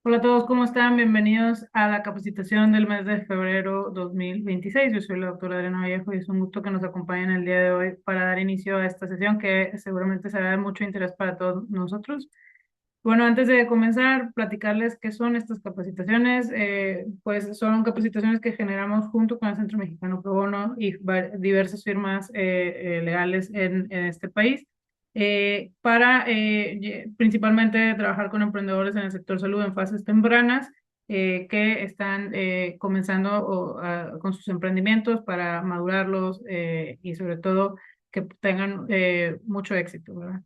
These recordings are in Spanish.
Hola a todos, ¿cómo están? Bienvenidos a la capacitación del mes de febrero 2026. Yo soy la doctora Adriana Vallejo y es un gusto que nos acompañen el día de hoy para dar inicio a esta sesión que seguramente será de mucho interés para todos nosotros. Bueno, antes de comenzar, platicarles qué son estas capacitaciones. Pues son capacitaciones que generamos junto con el Centro Mexicano Pro Bono y diversas firmas legales en este país para principalmente trabajar con emprendedores en el sector salud en fases tempranas que están comenzando con sus emprendimientos para madurarlos y sobre todo que tengan mucho éxito, ¿verdad?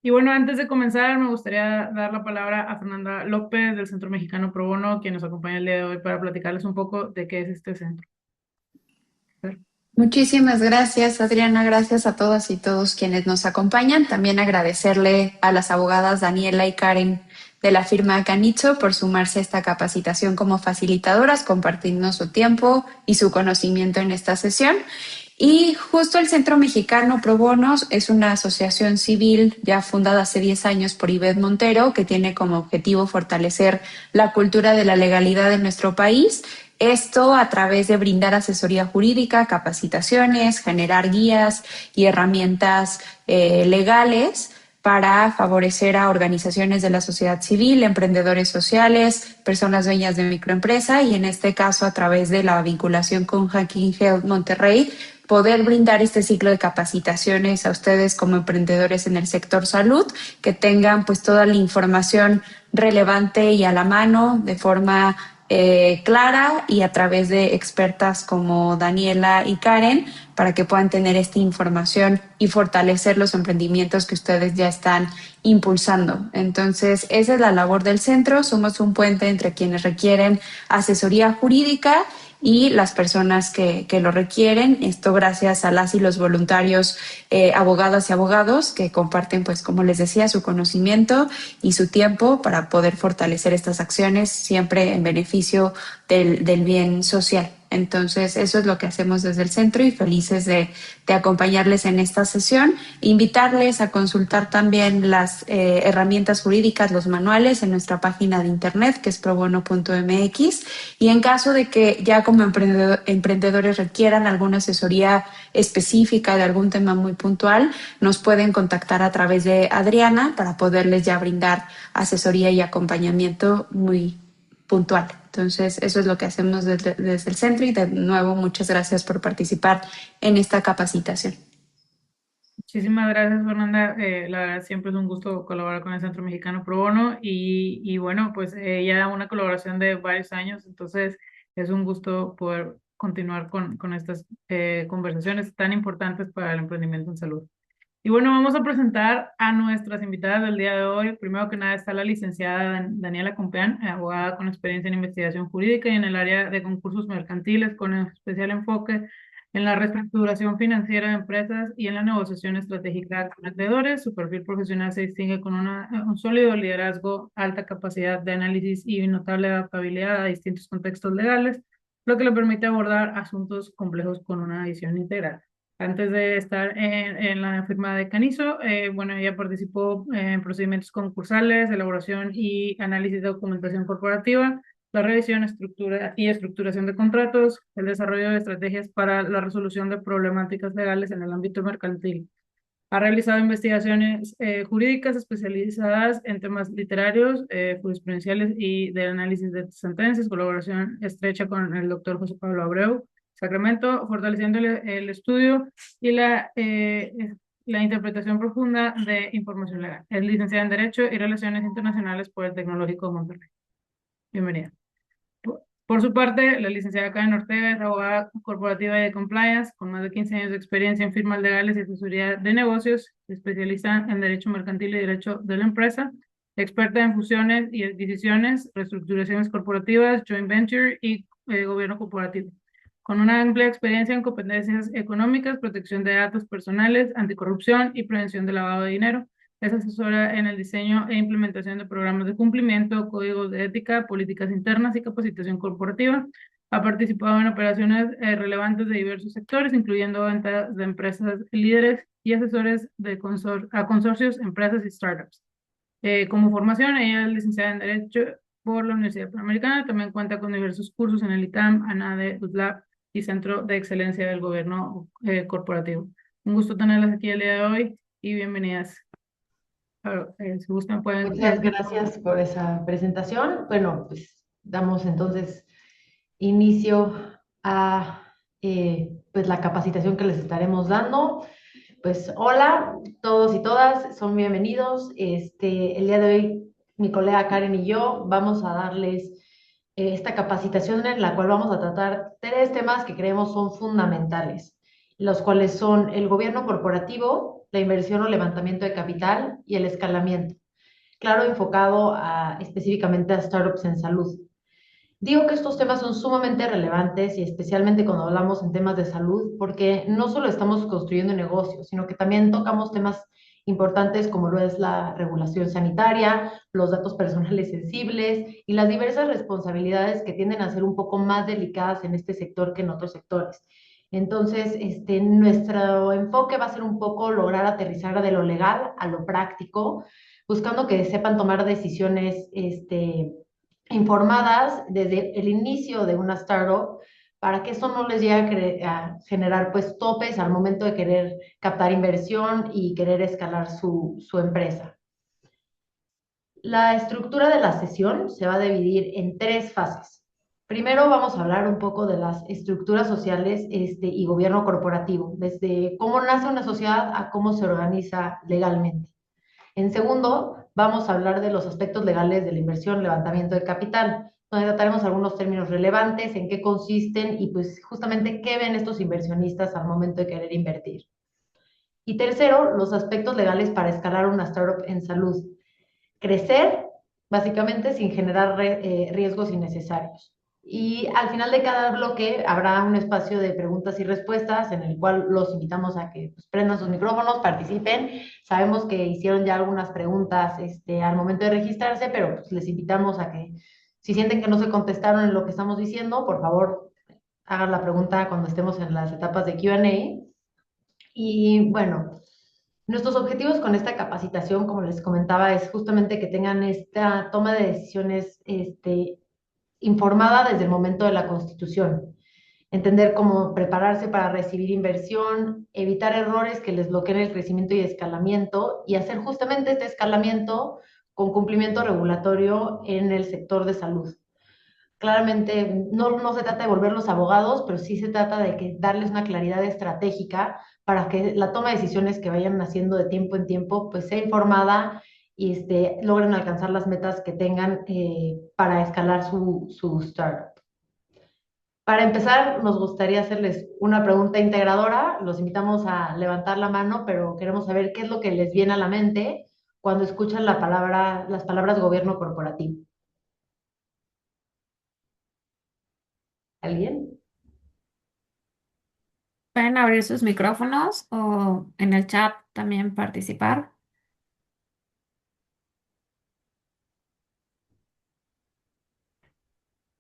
Y bueno, antes de comenzar, me gustaría dar la palabra a Fernanda López del Centro Mexicano Pro Bono, quien nos acompaña el día de hoy para platicarles un poco de qué es este centro. Muchísimas gracias, Adriana. Gracias a todas y todos quienes nos acompañan. También agradecerle a las abogadas Daniela y Karen de la firma Canicho por sumarse a esta capacitación como facilitadoras, compartiendo su tiempo y su conocimiento en esta sesión. Y justo el Centro Mexicano Pro Bonos es una asociación civil ya fundada hace 10 años por Ivette Montero, que tiene como objetivo fortalecer la cultura de la legalidad en nuestro país. Esto a través de brindar asesoría jurídica, capacitaciones, generar guías y herramientas legales para favorecer a organizaciones de la sociedad civil, emprendedores sociales, personas dueñas de microempresa y en este caso a través de la vinculación con Hacking Health Monterrey, poder brindar este ciclo de capacitaciones a ustedes como emprendedores en el sector salud, que tengan pues toda la información relevante y a la mano de forma clara y a través de expertas como Daniela y Karen para que puedan tener esta información y fortalecer los emprendimientos que ustedes ya están impulsando. Entonces, esa es la labor del centro. Somos un puente entre quienes requieren asesoría jurídica y las personas que lo requieren. Esto gracias a las y los voluntarios, abogadas y abogados que comparten, pues como les decía, su conocimiento y su tiempo para poder fortalecer estas acciones siempre en beneficio del bien social. Entonces, eso es lo que hacemos desde el centro y felices de acompañarles en esta sesión. Invitarles a consultar también las herramientas jurídicas, los manuales en nuestra página de internet, que es probono.mx. Y en caso de que ya como emprendedores requieran alguna asesoría específica de algún tema muy puntual, nos pueden contactar a través de Adriana para poderles ya brindar asesoría y acompañamiento muy puntual. Entonces, eso es lo que hacemos desde el centro y de nuevo, muchas gracias por participar en esta capacitación. Muchísimas gracias, Fernanda. La verdad, siempre es un gusto colaborar con el Centro Mexicano Pro Bono y bueno, pues ya una colaboración de varios años, entonces es un gusto poder continuar con estas conversaciones tan importantes para el emprendimiento en salud. Y bueno, vamos a presentar a nuestras invitadas del día de hoy. Primero que nada está la licenciada Daniela Compeán, abogada con experiencia en investigación jurídica y en el área de concursos mercantiles, con especial enfoque en la reestructuración financiera de empresas y en la negociación estratégica con vendedores. Su perfil profesional se distingue con un sólido liderazgo, alta capacidad de análisis y notable adaptabilidad a distintos contextos legales, lo que le permite abordar asuntos complejos con una visión integral. Antes de estar en la firma de Canizo, bueno, ella participó en procedimientos concursales, elaboración y análisis de documentación corporativa, la revisión, estructura y estructuración de contratos, el desarrollo de estrategias para la resolución de problemáticas legales en el ámbito mercantil. Ha realizado investigaciones jurídicas especializadas en temas literarios, jurisprudenciales y de análisis de sentencias, colaboración estrecha con el doctor José Pablo Abreu, Sacramento, fortaleciendo el estudio y la interpretación profunda de información legal. Es licenciada en Derecho y Relaciones Internacionales por el Tecnológico de Monterrey. Bienvenida. Por su parte, la licenciada Karen Ortega es abogada corporativa y de compliance, con más de 15 años de experiencia en firmas legales y asesoría de negocios, especialista en Derecho Mercantil y Derecho de la Empresa, experta en fusiones y adquisiciones, reestructuraciones corporativas, joint venture y gobierno corporativo. Con una amplia experiencia en competencias económicas, protección de datos personales, anticorrupción y prevención del lavado de dinero. Es asesora en el diseño e implementación de programas de cumplimiento, códigos de ética, políticas internas y capacitación corporativa. Ha participado en operaciones relevantes de diversos sectores, incluyendo ventas de empresas líderes y asesores a consorcios, empresas y startups. Como formación, ella es licenciada en Derecho por la Universidad Panamericana, también cuenta con diversos cursos en el ITAM, ANADE, UTLAB y Centro de Excelencia del Gobierno Corporativo. Un gusto tenerlas aquí el día de hoy y bienvenidas. Si gustan, pueden... Muchas gracias por esa presentación. Bueno, pues damos entonces inicio a pues la capacitación que les estaremos dando. Pues hola, todos y todas, son bienvenidos. El día de hoy, mi colega Karen y yo vamos a darles esta capacitación en la cual vamos a tratar tres temas que creemos son fundamentales, los cuales son el gobierno corporativo, la inversión o levantamiento de capital y el escalamiento. Claro, enfocado específicamente a startups en salud. Digo que estos temas son sumamente relevantes y especialmente cuando hablamos en temas de salud, porque no solo estamos construyendo negocios, sino que también tocamos temas importantes como lo es la regulación sanitaria, los datos personales sensibles y las diversas responsabilidades que tienden a ser un poco más delicadas en este sector que en otros sectores. Entonces, nuestro enfoque va a ser un poco lograr aterrizar de lo legal a lo práctico, buscando que sepan tomar decisiones, informadas desde el inicio de una startup para que eso no les llegue a generar pues topes al momento de querer captar inversión y querer escalar su empresa. La estructura de la sesión se va a dividir en tres fases. Primero vamos a hablar un poco de las estructuras sociales y gobierno corporativo, desde cómo nace una sociedad a cómo se organiza legalmente. En segundo, vamos a hablar de los aspectos legales de la inversión, levantamiento de capital, donde trataremos algunos términos relevantes, en qué consisten y pues justamente qué ven estos inversionistas al momento de querer invertir. Y tercero, los aspectos legales para escalar una startup en salud. Crecer, básicamente, sin generar riesgos innecesarios. Y al final de cada bloque habrá un espacio de preguntas y respuestas en el cual los invitamos a que pues, prendan sus micrófonos, participen. Sabemos que hicieron ya algunas preguntas al momento de registrarse, pero pues, les invitamos a que si sienten que no se contestaron en lo que estamos diciendo, por favor, hagan la pregunta cuando estemos en las etapas de Q&A. Y bueno, nuestros objetivos con esta capacitación, como les comentaba, es justamente que tengan esta toma de decisiones informada desde el momento de la constitución. Entender cómo prepararse para recibir inversión, evitar errores que les bloqueen el crecimiento y escalamiento y hacer justamente este escalamiento con cumplimiento regulatorio en el sector de salud. Claramente no se trata de volverlos abogados, pero sí se trata de darles una claridad estratégica para que la toma de decisiones que vayan haciendo de tiempo en tiempo pues sea informada y logren alcanzar las metas que tengan para escalar su startup. Para empezar, nos gustaría hacerles una pregunta integradora. Los invitamos a levantar la mano, pero queremos saber qué es lo que les viene a la mente cuando escuchan las palabras gobierno corporativo. ¿Alguien? Pueden abrir sus micrófonos o en el chat también participar.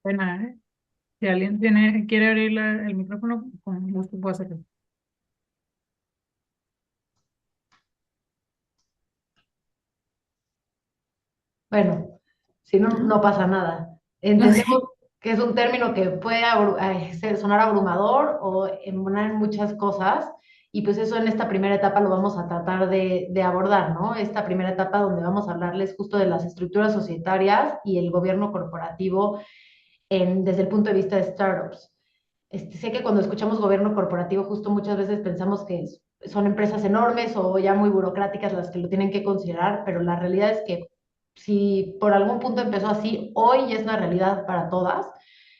Bueno, si alguien quiere abrir el micrófono, con gusto puedo hacerlo. Bueno, si no, ¿No? no pasa nada. Ok. Entendemos que es un término que puede sonar abrumador o embonar en muchas cosas, y pues eso en esta primera etapa lo vamos a tratar de abordar, ¿no? Esta primera etapa donde vamos a hablarles justo de las estructuras societarias y el gobierno corporativo desde el punto de vista de startups. Sé que cuando escuchamos gobierno corporativo, justo muchas veces pensamos que son empresas enormes o ya muy burocráticas las que lo tienen que considerar, pero la realidad es que si por algún punto empezó así, hoy ya es una realidad para todas.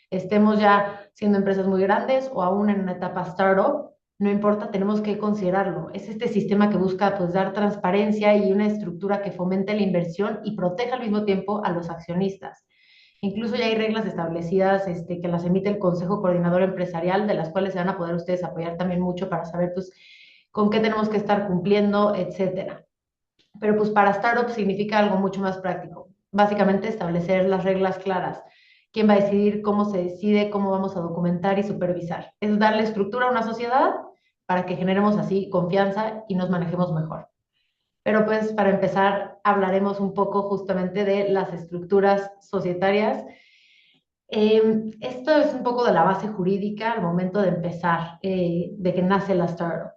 Estemos ya siendo empresas muy grandes o aún en una etapa startup, no importa, tenemos que considerarlo. Es este sistema que busca pues dar transparencia y una estructura que fomente la inversión y proteja al mismo tiempo a los accionistas. Incluso ya hay reglas establecidas que las emite el Consejo Coordinador Empresarial, de las cuales se van a poder ustedes apoyar también mucho para saber pues, con qué tenemos que estar cumpliendo, etcétera. Pero pues para startups significa algo mucho más práctico. Básicamente establecer las reglas claras. ¿Quién va a decidir cómo se decide, cómo vamos a documentar y supervisar? Es darle estructura a una sociedad para que generemos así confianza y nos manejemos mejor. Pero pues para empezar hablaremos un poco justamente de las estructuras societarias. Esto es un poco de la base jurídica al momento de empezar, de que nace la startup.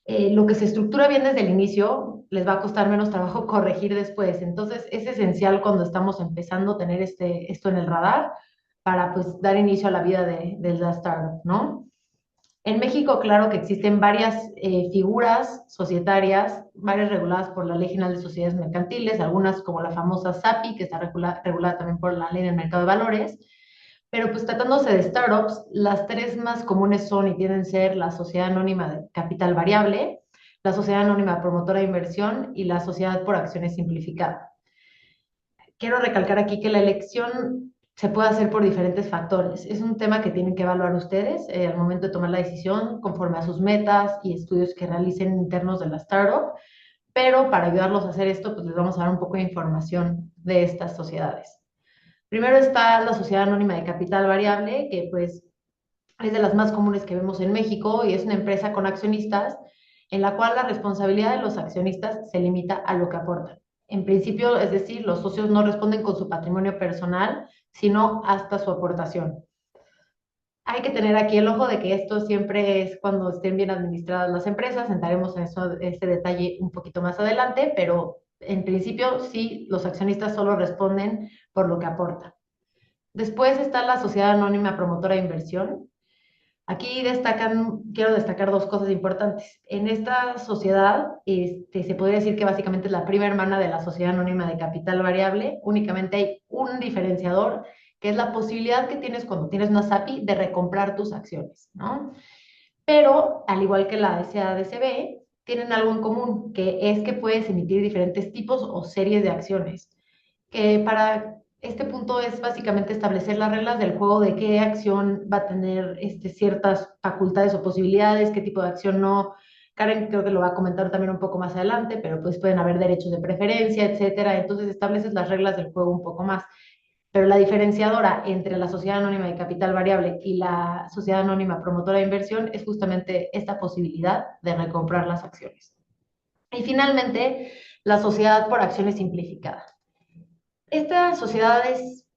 Lo que se estructura bien desde el inicio les va a costar menos trabajo corregir después. Entonces, es esencial cuando estamos empezando a tener esto en el radar para pues dar inicio a la vida de la startup, ¿no? En México, claro que existen varias figuras societarias, varias reguladas por la Ley General de Sociedades Mercantiles, algunas como la famosa SAPI, que está regulada también por la Ley del Mercado de Valores, pero pues tratándose de startups, las tres más comunes son y tienen ser la Sociedad Anónima de Capital Variable, la Sociedad Anónima Promotora de Inversión y la Sociedad por Acciones Simplificada. Quiero recalcar aquí que la elección se puede hacer por diferentes factores. Es un tema que tienen que evaluar ustedes al momento de tomar la decisión conforme a sus metas y estudios que realicen internos de la startup, pero para ayudarlos a hacer esto, pues les vamos a dar un poco de información de estas sociedades. Primero está la Sociedad Anónima de Capital Variable, que pues es de las más comunes que vemos en México y es una empresa con accionistas en la cual la responsabilidad de los accionistas se limita a lo que aportan. En principio, es decir, los socios no responden con su patrimonio personal, sino hasta su aportación. Hay que tener aquí el ojo de que esto siempre es cuando estén bien administradas las empresas. Entraremos en eso, ese detalle un poquito más adelante, pero en principio sí, los accionistas solo responden por lo que aportan. Después está la Sociedad Anónima Promotora de Inversión. Aquí quiero destacar dos cosas importantes. En esta sociedad, se podría decir que básicamente es la prima hermana de la Sociedad Anónima de Capital Variable. Únicamente hay un diferenciador, que es la posibilidad que tienes cuando tienes una SAPI de recomprar tus acciones, ¿no? Pero, al igual que la SADCB, tienen algo en común, que es que puedes emitir diferentes tipos o series de acciones que para este punto es básicamente establecer las reglas del juego de qué acción va a tener ciertas facultades o posibilidades, qué tipo de acción no. Karen creo que lo va a comentar también un poco más adelante, pero pues pueden haber derechos de preferencia, etcétera. Entonces estableces las reglas del juego un poco más. Pero la diferenciadora entre la sociedad anónima de capital variable y la sociedad anónima promotora de inversión es justamente esta posibilidad de recomprar las acciones. Y finalmente, la sociedad por acciones simplificada. Esta sociedad es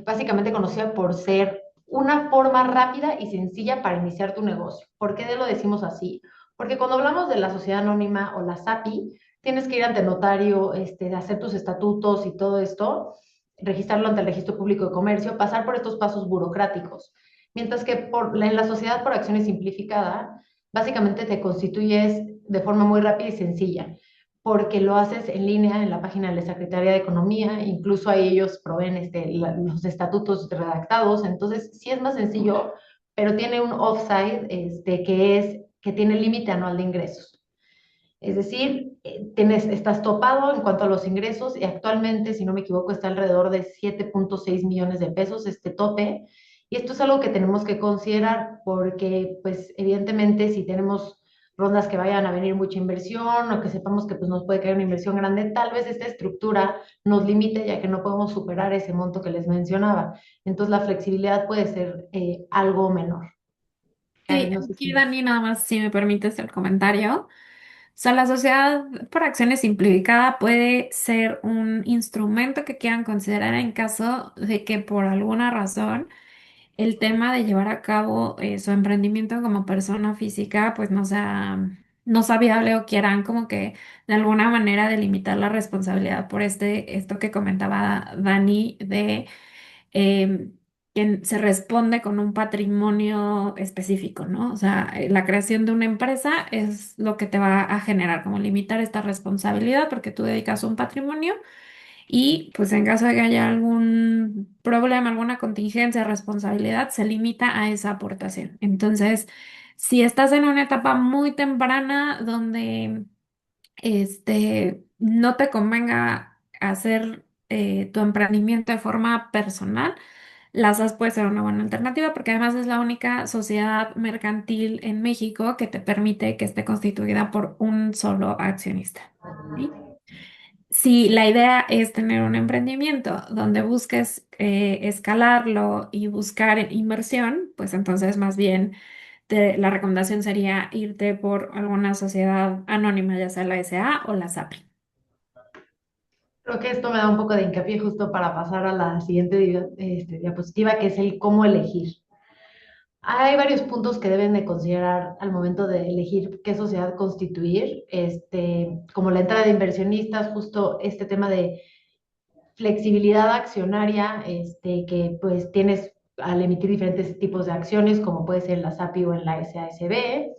básicamente conocida por ser una forma rápida y sencilla para iniciar tu negocio. ¿Por qué lo decimos así? Porque cuando hablamos de la sociedad anónima o la SAPI, tienes que ir ante notario, de hacer tus estatutos y todo esto, registrarlo ante el Registro Público de Comercio, pasar por estos pasos burocráticos. Mientras que en la sociedad por acciones simplificada, básicamente te constituyes de forma muy rápida y sencilla porque lo haces en línea en la página de la Secretaría de Economía, incluso ahí ellos proveen los estatutos redactados, entonces sí es más sencillo, pero tiene un offside que tiene límite anual de ingresos. Es decir, estás topado en cuanto a los ingresos y actualmente, si no me equivoco, está alrededor de 7.6 millones de pesos este tope. Y esto es algo que tenemos que considerar porque, pues, evidentemente, si tenemos rondas que vayan a venir mucha inversión o que sepamos que pues, nos puede caer una inversión grande, tal vez esta estructura nos limite ya que no podemos superar ese monto que les mencionaba. Entonces, la flexibilidad puede ser algo menor. Sí, Karen, no sé aquí si... Dani, nada más si me permites el comentario. O sea, la sociedad por acciones simplificada puede ser un instrumento que quieran considerar en caso de que por alguna razón el tema de llevar a cabo su emprendimiento como persona física pues no sea viable o quieran como que de alguna manera delimitar la responsabilidad por esto que comentaba Dani de que se responde con un patrimonio específico, ¿no? O sea, la creación de una empresa es lo que te va a generar, como limitar esta responsabilidad porque tú dedicas un patrimonio y pues en caso de que haya algún problema, alguna contingencia, responsabilidad, se limita a esa aportación. Entonces, si estás en una etapa muy temprana donde no te convenga hacer tu emprendimiento de forma personal, la SAS puede ser una buena alternativa porque además es la única sociedad mercantil en México que te permite que esté constituida por un solo accionista. ¿Sí? Si la idea es tener un emprendimiento donde busques escalarlo y buscar inversión, pues entonces más bien la recomendación sería irte por alguna sociedad anónima, ya sea la SA o la SAPI. Creo que esto me da un poco de hincapié justo para pasar a la siguiente diapositiva, que es el cómo elegir. Hay varios puntos que deben de considerar al momento de elegir qué sociedad constituir, como la entrada de inversionistas, justo este tema de flexibilidad accionaria, que pues tienes al emitir diferentes tipos de acciones, como puede ser en la SAPI o en la SASB,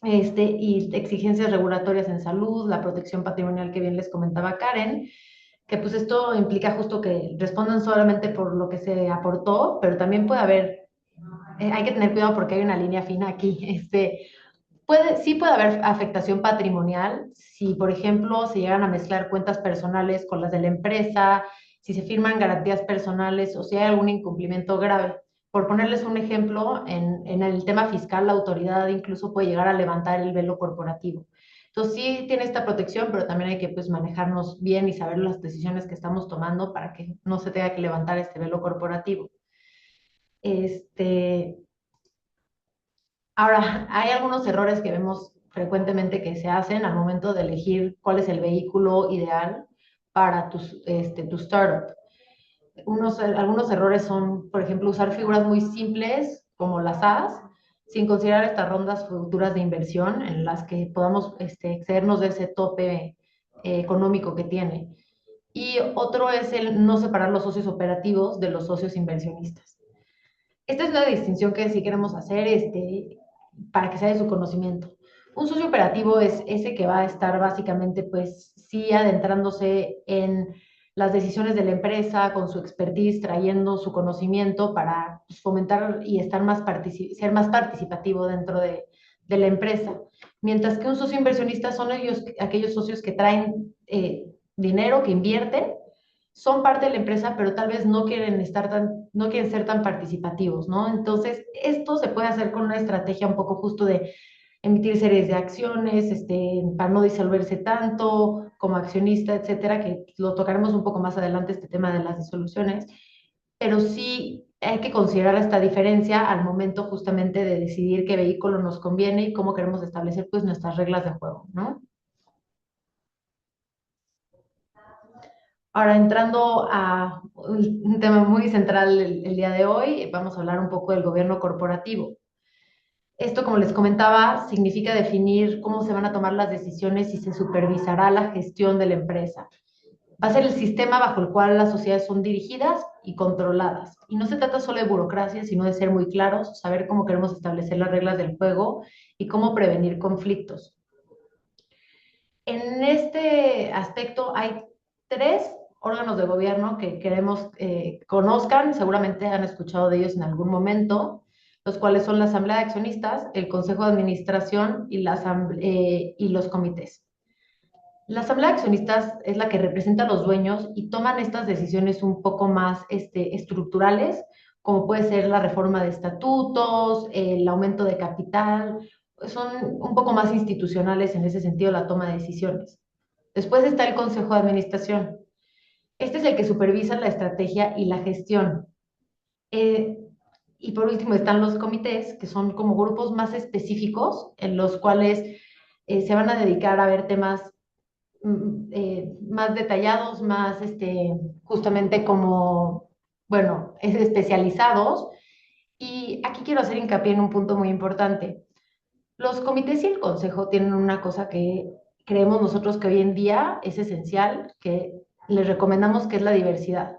y exigencias regulatorias en salud, la protección patrimonial que bien les comentaba Karen, que pues esto implica justo que respondan solamente por lo que se aportó, pero también puede haber, hay que tener cuidado porque hay una línea fina aquí, sí puede haber afectación patrimonial si, por ejemplo, se llegan a mezclar cuentas personales con las de la empresa, si se firman garantías personales o si hay algún incumplimiento grave. Por ponerles un ejemplo, en el tema fiscal, la autoridad incluso puede llegar a levantar el velo corporativo. Entonces sí tiene esta protección, pero también hay que pues manejarnos bien y saber las decisiones que estamos tomando para que no se tenga que levantar este velo corporativo. Este, Ahora, hay algunos errores que vemos frecuentemente que se hacen al momento de elegir cuál es el vehículo ideal para tu startup. Algunos errores son, por ejemplo, usar figuras muy simples como las AS, sin considerar estas rondas futuras de inversión en las que podamos excedernos de ese tope económico que tiene. Y otro es el no separar los socios operativos de los socios inversionistas. Esta es la distinción que sí queremos hacer, para que sea de su conocimiento. Un socio operativo es ese que va a estar básicamente, pues, sí adentrándose en las decisiones de la empresa, con su expertise, trayendo su conocimiento para pues, fomentar y ser más participativo dentro de la empresa. Mientras que un socio inversionista son aquellos socios que traen dinero, que invierten, son parte de la empresa, pero tal vez no quieren ser tan participativos, ¿no? Entonces, esto se puede hacer con una estrategia un poco justo de emitir series de acciones, para no disolverse tanto como accionista, etcétera, que lo tocaremos un poco más adelante, este tema de las disoluciones, pero sí hay que considerar esta diferencia al momento justamente de decidir qué vehículo nos conviene y cómo queremos establecer pues nuestras reglas de juego, ¿no? Ahora, entrando a un tema muy central el día de hoy, vamos a hablar un poco del gobierno corporativo. Esto, como les comentaba, significa definir cómo se van a tomar las decisiones y se supervisará la gestión de la empresa. Va a ser el sistema bajo el cual las sociedades son dirigidas y controladas. Y no se trata solo de burocracia, sino de ser muy claros, saber cómo queremos establecer las reglas del juego y cómo prevenir conflictos. En este aspecto hay tres órganos de gobierno que queremos conozcan, seguramente han escuchado de ellos en algún momento, los cuales son la Asamblea de Accionistas, el Consejo de Administración y los comités. La Asamblea de Accionistas es la que representa a los dueños y toman estas decisiones un poco más estructurales, como puede ser la reforma de estatutos, el aumento de capital, son un poco más institucionales en ese sentido la toma de decisiones. Después está el Consejo de Administración. Este es el que supervisa la estrategia y la gestión. Eh, y por último están los comités, que son como grupos más específicos en los cuales se van a dedicar a ver temas más detallados, más justamente como, bueno, especializados. Y aquí quiero hacer hincapié en un punto muy importante. Los comités y el consejo tienen una cosa que creemos nosotros que hoy en día es esencial, que les recomendamos, que es la diversidad.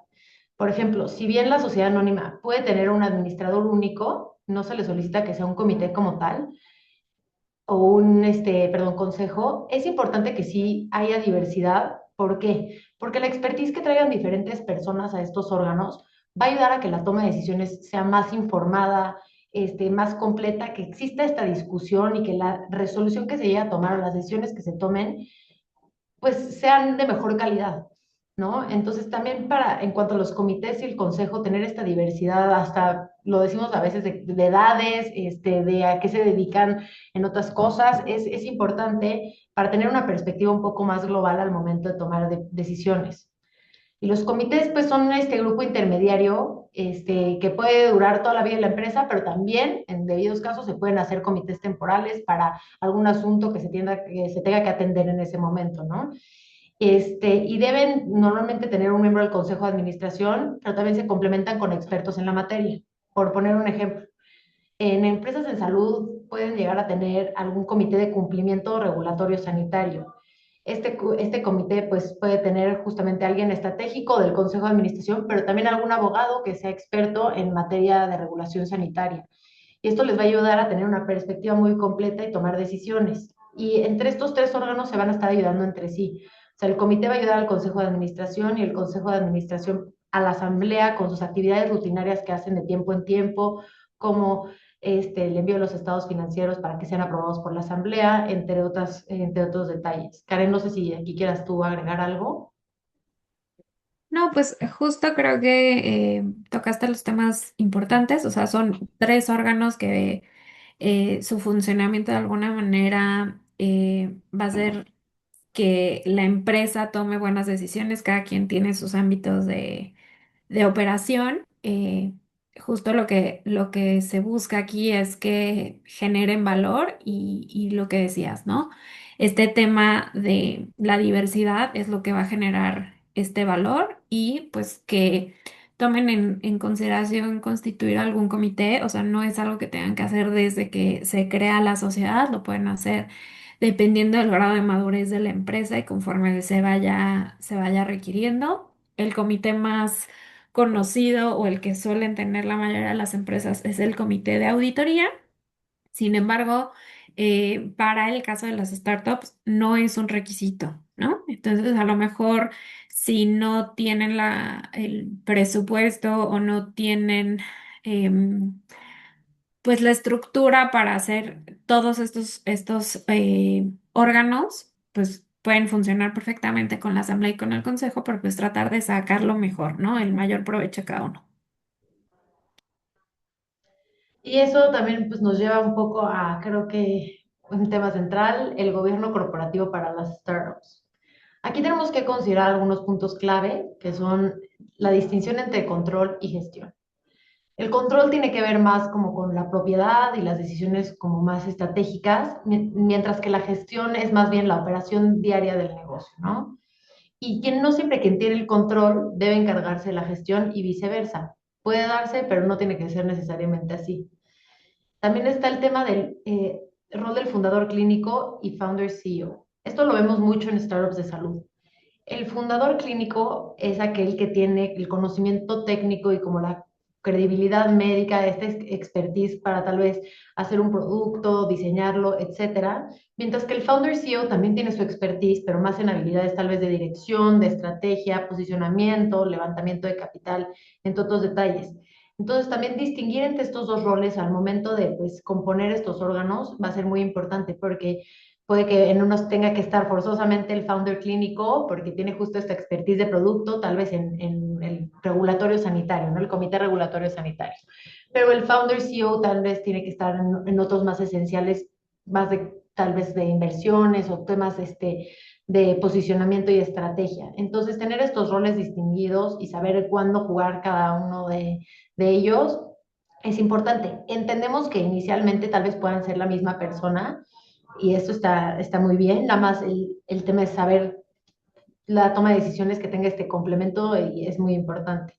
Por ejemplo, si bien la sociedad anónima puede tener un administrador único, no se le solicita que sea un comité como tal, o consejo, es importante que sí haya diversidad. ¿Por qué? Porque la expertise que traigan diferentes personas a estos órganos va a ayudar a que la toma de decisiones sea más informada, más completa, que exista esta discusión y que la resolución que se llegue a tomar o las decisiones que se tomen pues sean de mejor calidad, ¿no? Entonces también en cuanto a los comités y el consejo, tener esta diversidad, hasta lo decimos a veces de edades, de a qué se dedican en otras cosas, es importante para tener una perspectiva un poco más global al momento de tomar decisiones. Y los comités, pues, son este grupo intermediario, que puede durar toda la vida en la empresa, pero también, en debidos casos, se pueden hacer comités temporales para algún asunto que se tenga que atender en ese momento, ¿no? Y deben normalmente tener un miembro del consejo de administración, pero también se complementan con expertos en la materia. Por poner un ejemplo, en empresas de salud pueden llegar a tener algún comité de cumplimiento regulatorio sanitario. Este comité pues, puede tener justamente alguien estratégico del consejo de administración, pero también algún abogado que sea experto en materia de regulación sanitaria. Y esto les va a ayudar a tener una perspectiva muy completa y tomar decisiones. Y entre estos tres órganos se van a estar ayudando entre sí. O sea, el comité va a ayudar al consejo de administración y el consejo de administración a la asamblea con sus actividades rutinarias que hacen de tiempo en tiempo, como el envío de los estados financieros para que sean aprobados por la asamblea, entre otros detalles. Karen, no sé si aquí quieras tú agregar algo. No, pues justo creo que tocaste los temas importantes, o sea, son tres órganos que su funcionamiento de alguna manera va a ser que la empresa tome buenas decisiones, cada quien tiene sus ámbitos de operación. Justo lo que se busca aquí es que generen valor y lo que decías, ¿no? Este tema de la diversidad es lo que va a generar este valor y pues que tomen en consideración constituir algún comité, o sea, no es algo que tengan que hacer desde que se crea la sociedad, lo pueden hacer dependiendo del grado de madurez de la empresa y conforme se vaya requiriendo. El comité más conocido o el que suelen tener la mayoría de las empresas es el comité de auditoría. Sin embargo, para el caso de las startups no es un requisito, ¿no? Entonces, a lo mejor si no tienen el presupuesto o no tienen em, pues la estructura para hacer todos estos órganos, pues pueden funcionar perfectamente con la asamblea y con el consejo, pero pues tratar de sacar lo mejor, ¿no? El mayor provecho a cada uno. Y eso también pues, nos lleva un poco a, creo que, un tema central, el gobierno corporativo para las startups. Aquí tenemos que considerar algunos puntos clave, que son la distinción entre control y gestión. El control tiene que ver más como con la propiedad y las decisiones como más estratégicas, mientras que la gestión es más bien la operación diaria del negocio, ¿no? Y no siempre quien tiene el control debe encargarse de la gestión y viceversa. Puede darse, pero no tiene que ser necesariamente así. También está el tema del rol del fundador clínico y founder CEO. Esto lo vemos mucho en startups de salud. El fundador clínico es aquel que tiene el conocimiento técnico y como la credibilidad médica, esta expertise para tal vez hacer un producto, diseñarlo, etcétera. Mientras que el founder CEO también tiene su expertise, pero más en habilidades tal vez de dirección, de estrategia, posicionamiento, levantamiento de capital, entre otros detalles. Entonces, también distinguir entre estos dos roles al momento de pues, componer estos órganos va a ser muy importante porque puede que en unos tenga que estar forzosamente el founder clínico porque tiene justo esta expertise de producto, tal vez en el regulatorio sanitario, ¿no? El comité regulatorio sanitario. Pero el founder CEO tal vez tiene que estar en otros más esenciales, más de tal vez de inversiones o temas de posicionamiento y estrategia. Entonces, tener estos roles distinguidos y saber cuándo jugar cada uno de ellos es importante. Entendemos que inicialmente tal vez puedan ser la misma persona, y esto está muy bien, nada más el tema es saber la toma de decisiones que tenga este complemento y es muy importante.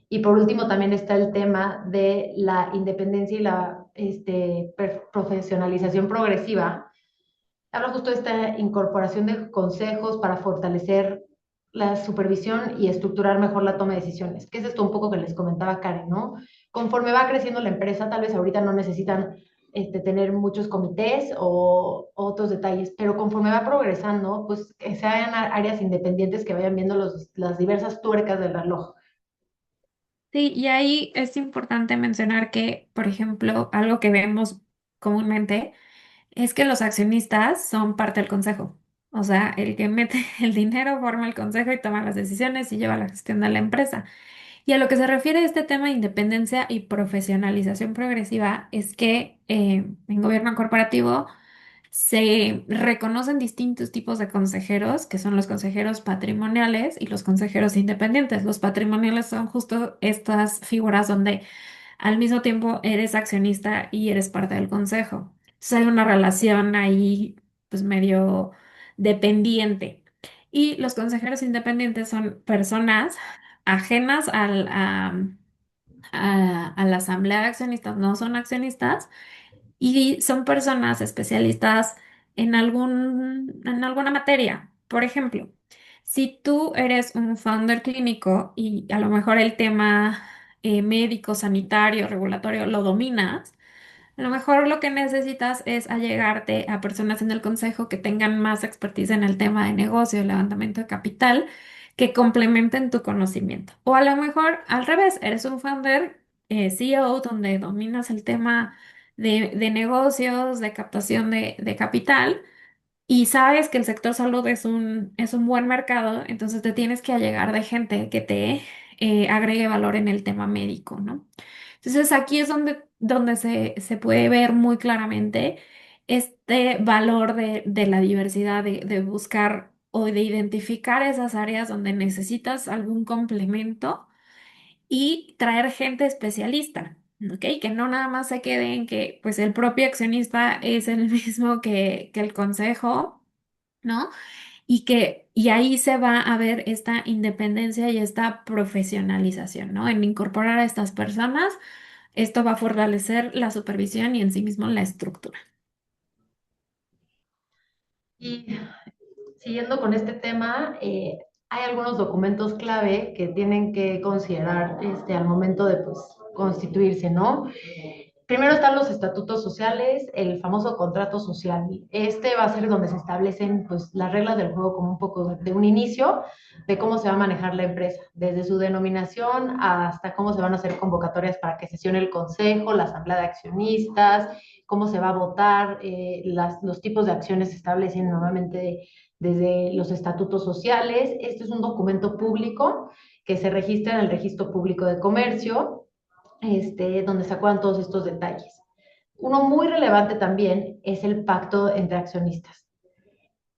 Y por último también está el tema de la independencia y la profesionalización progresiva. Habla justo de esta incorporación de consejos para fortalecer la supervisión y estructurar mejor la toma de decisiones, que es esto un poco que les comentaba Karen, ¿no? Conforme va creciendo la empresa, tal vez ahorita no necesitan tener muchos comités o otros detalles, pero conforme va progresando, pues que sean áreas independientes que vayan viendo las diversas tuercas del reloj. Sí, y ahí es importante mencionar que, por ejemplo, algo que vemos comúnmente es que los accionistas son parte del consejo. O sea, el que mete el dinero forma el consejo y toma las decisiones y lleva la gestión de la empresa. Y a lo que se refiere a este tema de independencia y profesionalización progresiva es que en gobierno corporativo Se reconocen distintos tipos de consejeros, que son los consejeros patrimoniales y los consejeros independientes. Los patrimoniales son justo estas figuras donde al mismo tiempo eres accionista y eres parte del consejo. Entonces hay una relación ahí pues medio dependiente. Y los consejeros independientes son personas ajenas a la asamblea de accionistas, no son accionistas y son personas especialistas en alguna materia. Por ejemplo, si tú eres un founder clínico y a lo mejor el tema médico, sanitario, regulatorio lo dominas, a lo mejor lo que necesitas es allegarte a personas en el consejo que tengan más expertise en el tema de negocio, levantamiento de capital, que complementen tu conocimiento. O a lo mejor al revés, eres un founder, CEO, donde dominas el tema de negocios, de captación de capital y sabes que el sector salud es un buen mercado, entonces te tienes que allegar de gente que te agregue valor en el tema médico, ¿no? Entonces aquí es donde se puede ver muy claramente este valor de la diversidad, de buscar o de identificar esas áreas donde necesitas algún complemento y traer gente especialista. ¿Ok? Que no nada más se quede en que pues el propio accionista es el mismo que el consejo, ¿no? Y ahí se va a ver esta independencia y esta profesionalización, ¿no? En incorporar a estas personas, esto va a fortalecer la supervisión y en sí mismo la estructura. Y siguiendo con este tema, hay algunos documentos clave que tienen que considerar al momento de pues, constituirse, ¿no? Primero están los estatutos sociales, el famoso contrato social. Este va a ser donde se establecen pues, las reglas del juego como un poco de un inicio de cómo se va a manejar la empresa, desde su denominación hasta cómo se van a hacer convocatorias para que sesione el consejo, la asamblea de accionistas, cómo se va a votar, los tipos de acciones se establecen normalmente desde los estatutos sociales. Este es un documento público que se registra en el Registro Público de Comercio, donde se acuerdan todos estos detalles. Uno muy relevante también es el pacto entre accionistas.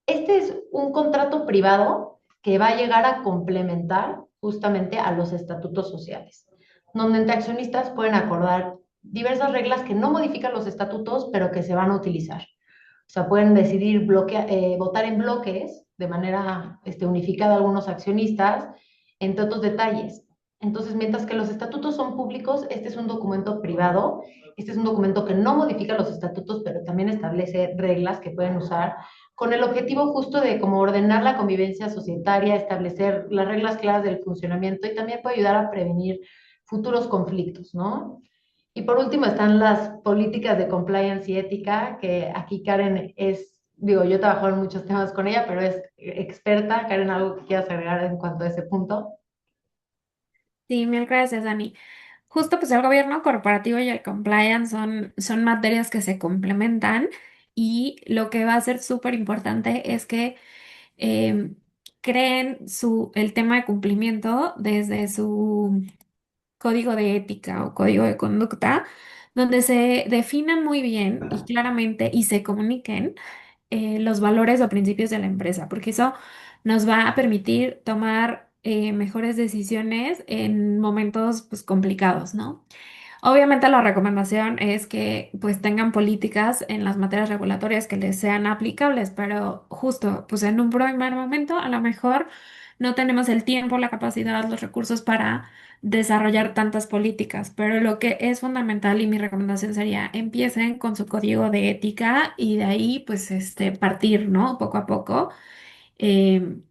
Este es un contrato privado que va a llegar a complementar justamente a los estatutos sociales, donde entre accionistas pueden acordar diversas reglas que no modifican los estatutos, pero que se van a utilizar. O sea, pueden decidir votar en bloques de manera unificada algunos accionistas, entre otros detalles. Entonces, mientras que los estatutos son públicos, este es un documento privado, este es un documento que no modifica los estatutos, pero también establece reglas que pueden usar con el objetivo justo de como ordenar la convivencia societaria, establecer las reglas claras del funcionamiento y también puede ayudar a prevenir futuros conflictos, ¿no? Y por último están las políticas de compliance y ética, que aquí Karen es, digo, yo he trabajado en muchos temas con ella, pero es experta. Karen, ¿algo que quieras agregar en cuanto a ese punto? Sí, mil gracias, Dani. Justo pues el gobierno corporativo y el compliance son materias que se complementan y lo que va a ser súper importante es que eh, creen el tema de cumplimiento desde su código de ética o código de conducta, donde se definan muy bien y claramente y se comuniquen los valores o principios de la empresa, porque eso nos va a permitir tomar mejores decisiones en momentos pues complicados, ¿no? Obviamente la recomendación es que pues tengan políticas en las materias regulatorias que les sean aplicables, pero justo pues en un primer momento a lo mejor no tenemos el tiempo, la capacidad, los recursos para desarrollar tantas políticas, pero lo que es fundamental y mi recomendación sería empiecen con su código de ética y de ahí pues partir, ¿no? Poco a poco. em,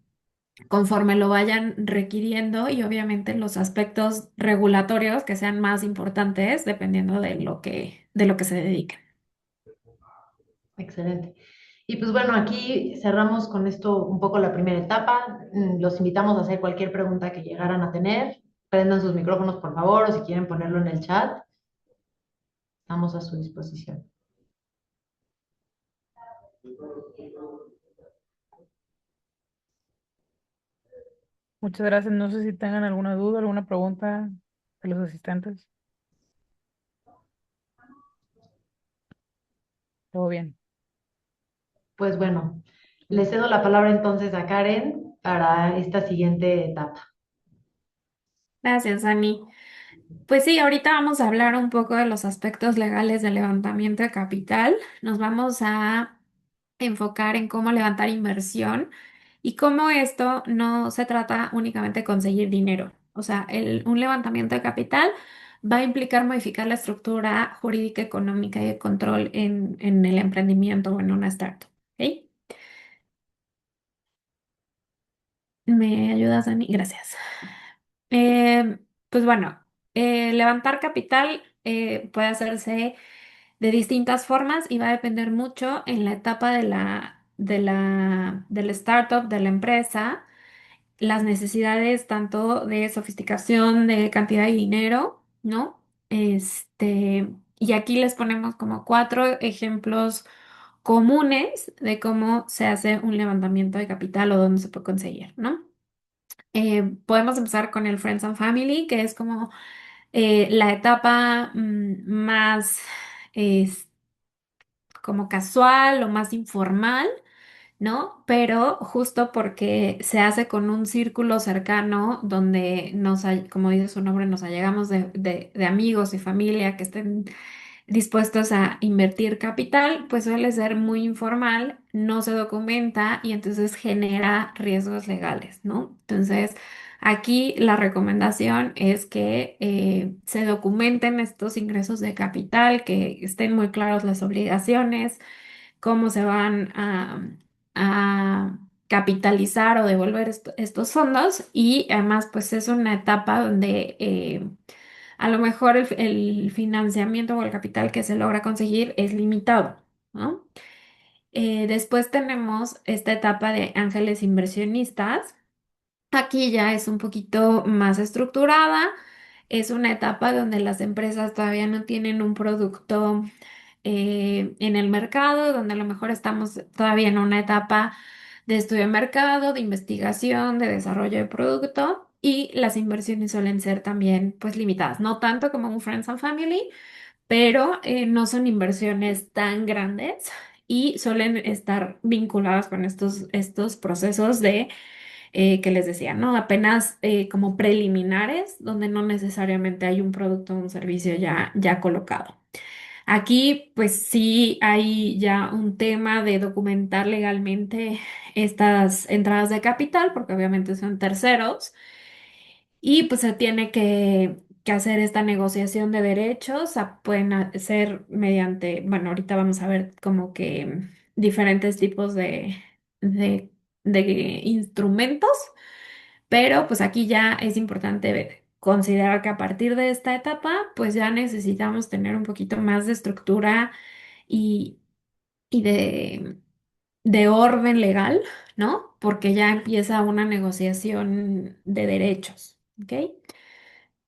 Conforme lo vayan requiriendo y obviamente los aspectos regulatorios que sean más importantes dependiendo de lo que se dediquen. Excelente. Y pues bueno, aquí cerramos con esto un poco la primera etapa. Los invitamos a hacer cualquier pregunta que llegaran a tener. Prendan sus micrófonos, por favor, o si quieren ponerlo en el chat, estamos a su disposición. Muchas gracias. No sé si tengan alguna duda, alguna pregunta de los asistentes. Todo bien. Pues bueno, le cedo la palabra entonces a Karen para esta siguiente etapa. Gracias, Ani. Pues sí, ahorita vamos a hablar un poco de los aspectos legales del levantamiento de capital. Nos vamos a enfocar en cómo levantar inversión y cómo esto no se trata únicamente de conseguir dinero. O sea, un levantamiento de capital va a implicar modificar la estructura jurídica, económica y de control en el emprendimiento o en una startup. ¿Ok? ¿Me ayudas, Dani? Gracias. Eh, pues bueno, levantar capital puede hacerse de distintas formas y va a depender mucho en la etapa del startup, de la empresa, las necesidades tanto de sofisticación, de cantidad de dinero, ¿no? Y aquí les ponemos como cuatro ejemplos comunes de cómo se hace un levantamiento de capital o dónde se puede conseguir, ¿no? Podemos empezar con el Friends and Family, que es como la etapa más como casual o más informal, ¿no? Pero justo porque se hace con un círculo cercano donde como dice su nombre, nos allegamos de amigos y familia que estén dispuestos a invertir capital, pues suele ser muy informal, no se documenta y entonces genera riesgos legales, ¿no? Entonces, aquí la recomendación es que se documenten estos ingresos de capital, que estén muy claros las obligaciones, cómo se van a capitalizar o devolver estos fondos y además pues es una etapa donde a lo mejor el financiamiento o el capital que se logra conseguir es limitado, ¿no? Después tenemos esta etapa de ángeles inversionistas. Aquí ya es un poquito más estructurada. Es una etapa donde las empresas todavía no tienen un producto en el mercado, donde a lo mejor estamos todavía en una etapa de estudio de mercado, de investigación, de desarrollo de producto y las inversiones suelen ser también pues limitadas, no tanto como un Friends and Family, pero no son inversiones tan grandes y suelen estar vinculadas con estos procesos de que les decía, ¿no? Apenas como preliminares, donde no necesariamente hay un producto o un servicio ya colocado. Aquí, pues sí hay ya un tema de documentar legalmente estas entradas de capital, porque obviamente son terceros, y pues se tiene que hacer esta negociación de derechos. Pueden ser mediante, bueno, ahorita vamos a ver como que diferentes tipos de, de instrumentos, pero pues aquí ya es importante considerar que a partir de esta etapa, pues ya necesitamos tener un poquito más de estructura y, y de orden legal, ¿no? Porque ya empieza una negociación de derechos, ¿ok?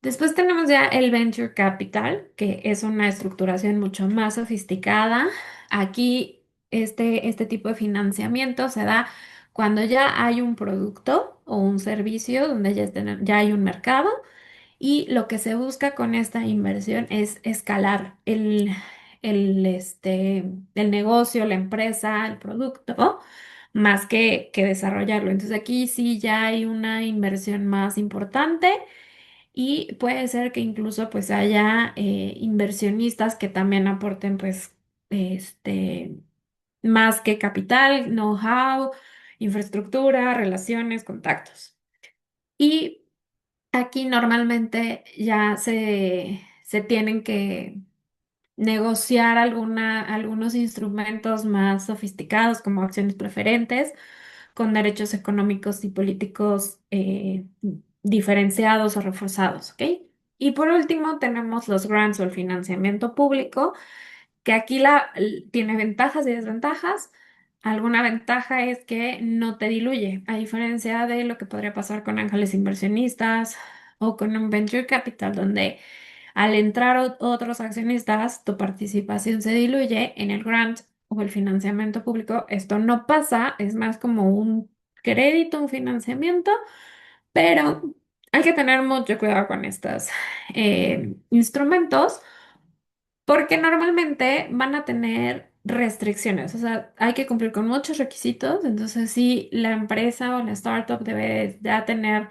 Después tenemos ya el Venture Capital, que es una estructuración mucho más sofisticada. Aquí este tipo de financiamiento se da cuando ya hay un producto o un servicio donde ya hay un mercado y lo que se busca con esta inversión es escalar el negocio, la empresa, el producto, más que desarrollarlo. Entonces aquí sí ya hay una inversión más importante y puede ser que incluso pues haya inversionistas que también aporten pues este, más que capital, know-how, infraestructura, relaciones, contactos. Y aquí normalmente ya se tienen que negociar algunos instrumentos más sofisticados como acciones preferentes con derechos económicos y políticos diferenciados o reforzados, ¿ok? Y por último tenemos los grants o el financiamiento público, que aquí tiene ventajas y desventajas. Alguna ventaja es que no te diluye, a diferencia de lo que podría pasar con ángeles inversionistas o con un venture capital, donde al entrar otros accionistas, tu participación se diluye en el grant o el financiamiento público. Esto no pasa, es más como un crédito, un financiamiento, pero hay que tener mucho cuidado con estos instrumentos porque normalmente van a tener restricciones, o sea, hay que cumplir con muchos requisitos, entonces sí, la empresa o la startup debe ya tener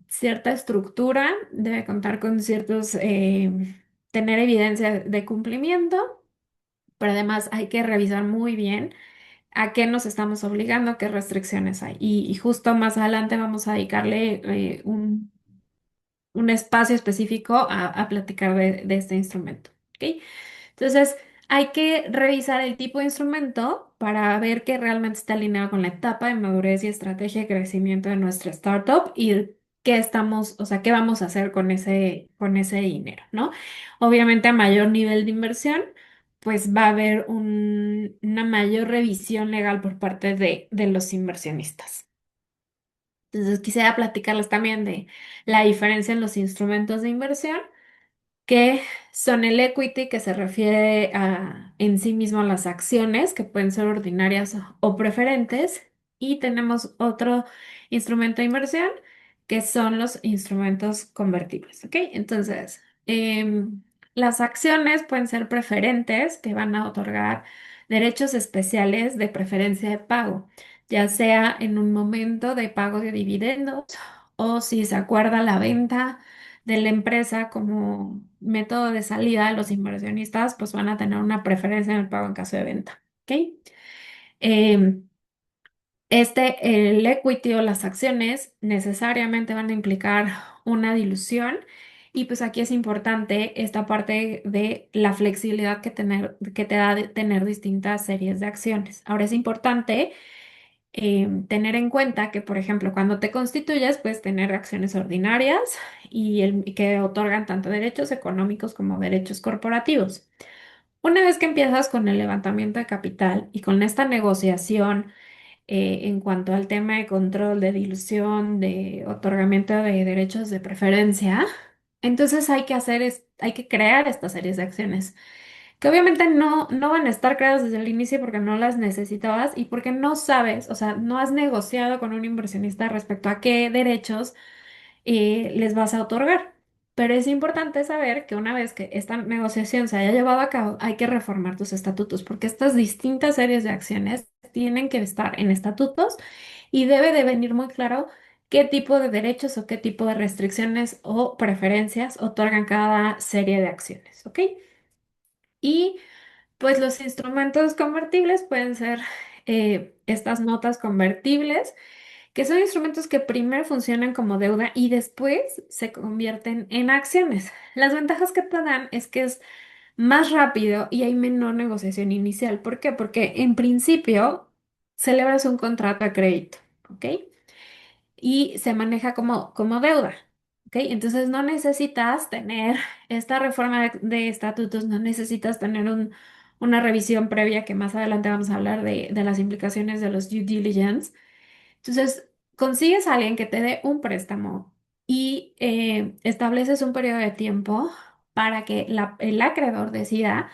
cierta estructura, debe contar con ciertos, tener evidencia de cumplimiento, pero además hay que revisar muy bien a qué nos estamos obligando, qué restricciones hay. Y justo más adelante vamos a dedicarle un espacio específico a platicar de este instrumento. ¿Ok? Entonces, hay que revisar el tipo de instrumento para ver que realmente está alineado con la etapa de madurez y estrategia de crecimiento de nuestra startup y qué estamos, o sea, qué vamos a hacer con ese dinero, ¿no? Obviamente, a mayor nivel de inversión, pues va a haber una mayor revisión legal por parte de los inversionistas. Entonces, quisiera platicarles también de la diferencia en los instrumentos de inversión que son el equity, que se refiere a en sí mismo a las acciones, que pueden ser ordinarias o preferentes, y tenemos otro instrumento de inversión, que son los instrumentos convertibles, ¿ok? Entonces, las acciones pueden ser preferentes, que van a otorgar derechos especiales de preferencia de pago, ya sea en un momento de pago de dividendos o si se acuerda la venta de la empresa como método de salida, los inversionistas pues van a tener una preferencia en el pago en caso de venta. ¿Ok? Em, el equity o las acciones necesariamente van a implicar una dilución y pues aquí es importante esta parte de la flexibilidad que te da de tener distintas series de acciones. Ahora es importante tener en cuenta que, por ejemplo, cuando te constituyes, puedes tener acciones ordinarias y que otorgan tanto derechos económicos como derechos corporativos. Una vez que empiezas con el levantamiento de capital y con esta negociación en cuanto al tema de control, de dilución, de otorgamiento de derechos de preferencia, entonces hay que crear estas series de acciones que obviamente no van a estar creadas desde el inicio porque no las necesitabas y porque no sabes, o sea, no has negociado con un inversionista respecto a qué derechos les vas a otorgar. Pero es importante saber que una vez que esta negociación se haya llevado a cabo, hay que reformar tus estatutos porque estas distintas series de acciones tienen que estar en estatutos y debe de venir muy claro qué tipo de derechos o qué tipo de restricciones o preferencias otorgan cada serie de acciones, ¿ok? Y pues los instrumentos convertibles pueden ser estas notas convertibles, que son instrumentos que primero funcionan como deuda y después se convierten en acciones. Las ventajas que te dan es que es más rápido y hay menor negociación inicial. ¿Por qué? Porque en principio celebras un contrato a crédito, ¿ok? Y se maneja como deuda. ¿Ok? Entonces no necesitas tener esta reforma de estatutos, no necesitas tener una revisión previa que más adelante vamos a hablar de las implicaciones de los due diligence. Entonces, consigues a alguien que te dé un préstamo y estableces un periodo de tiempo para que el acreedor decida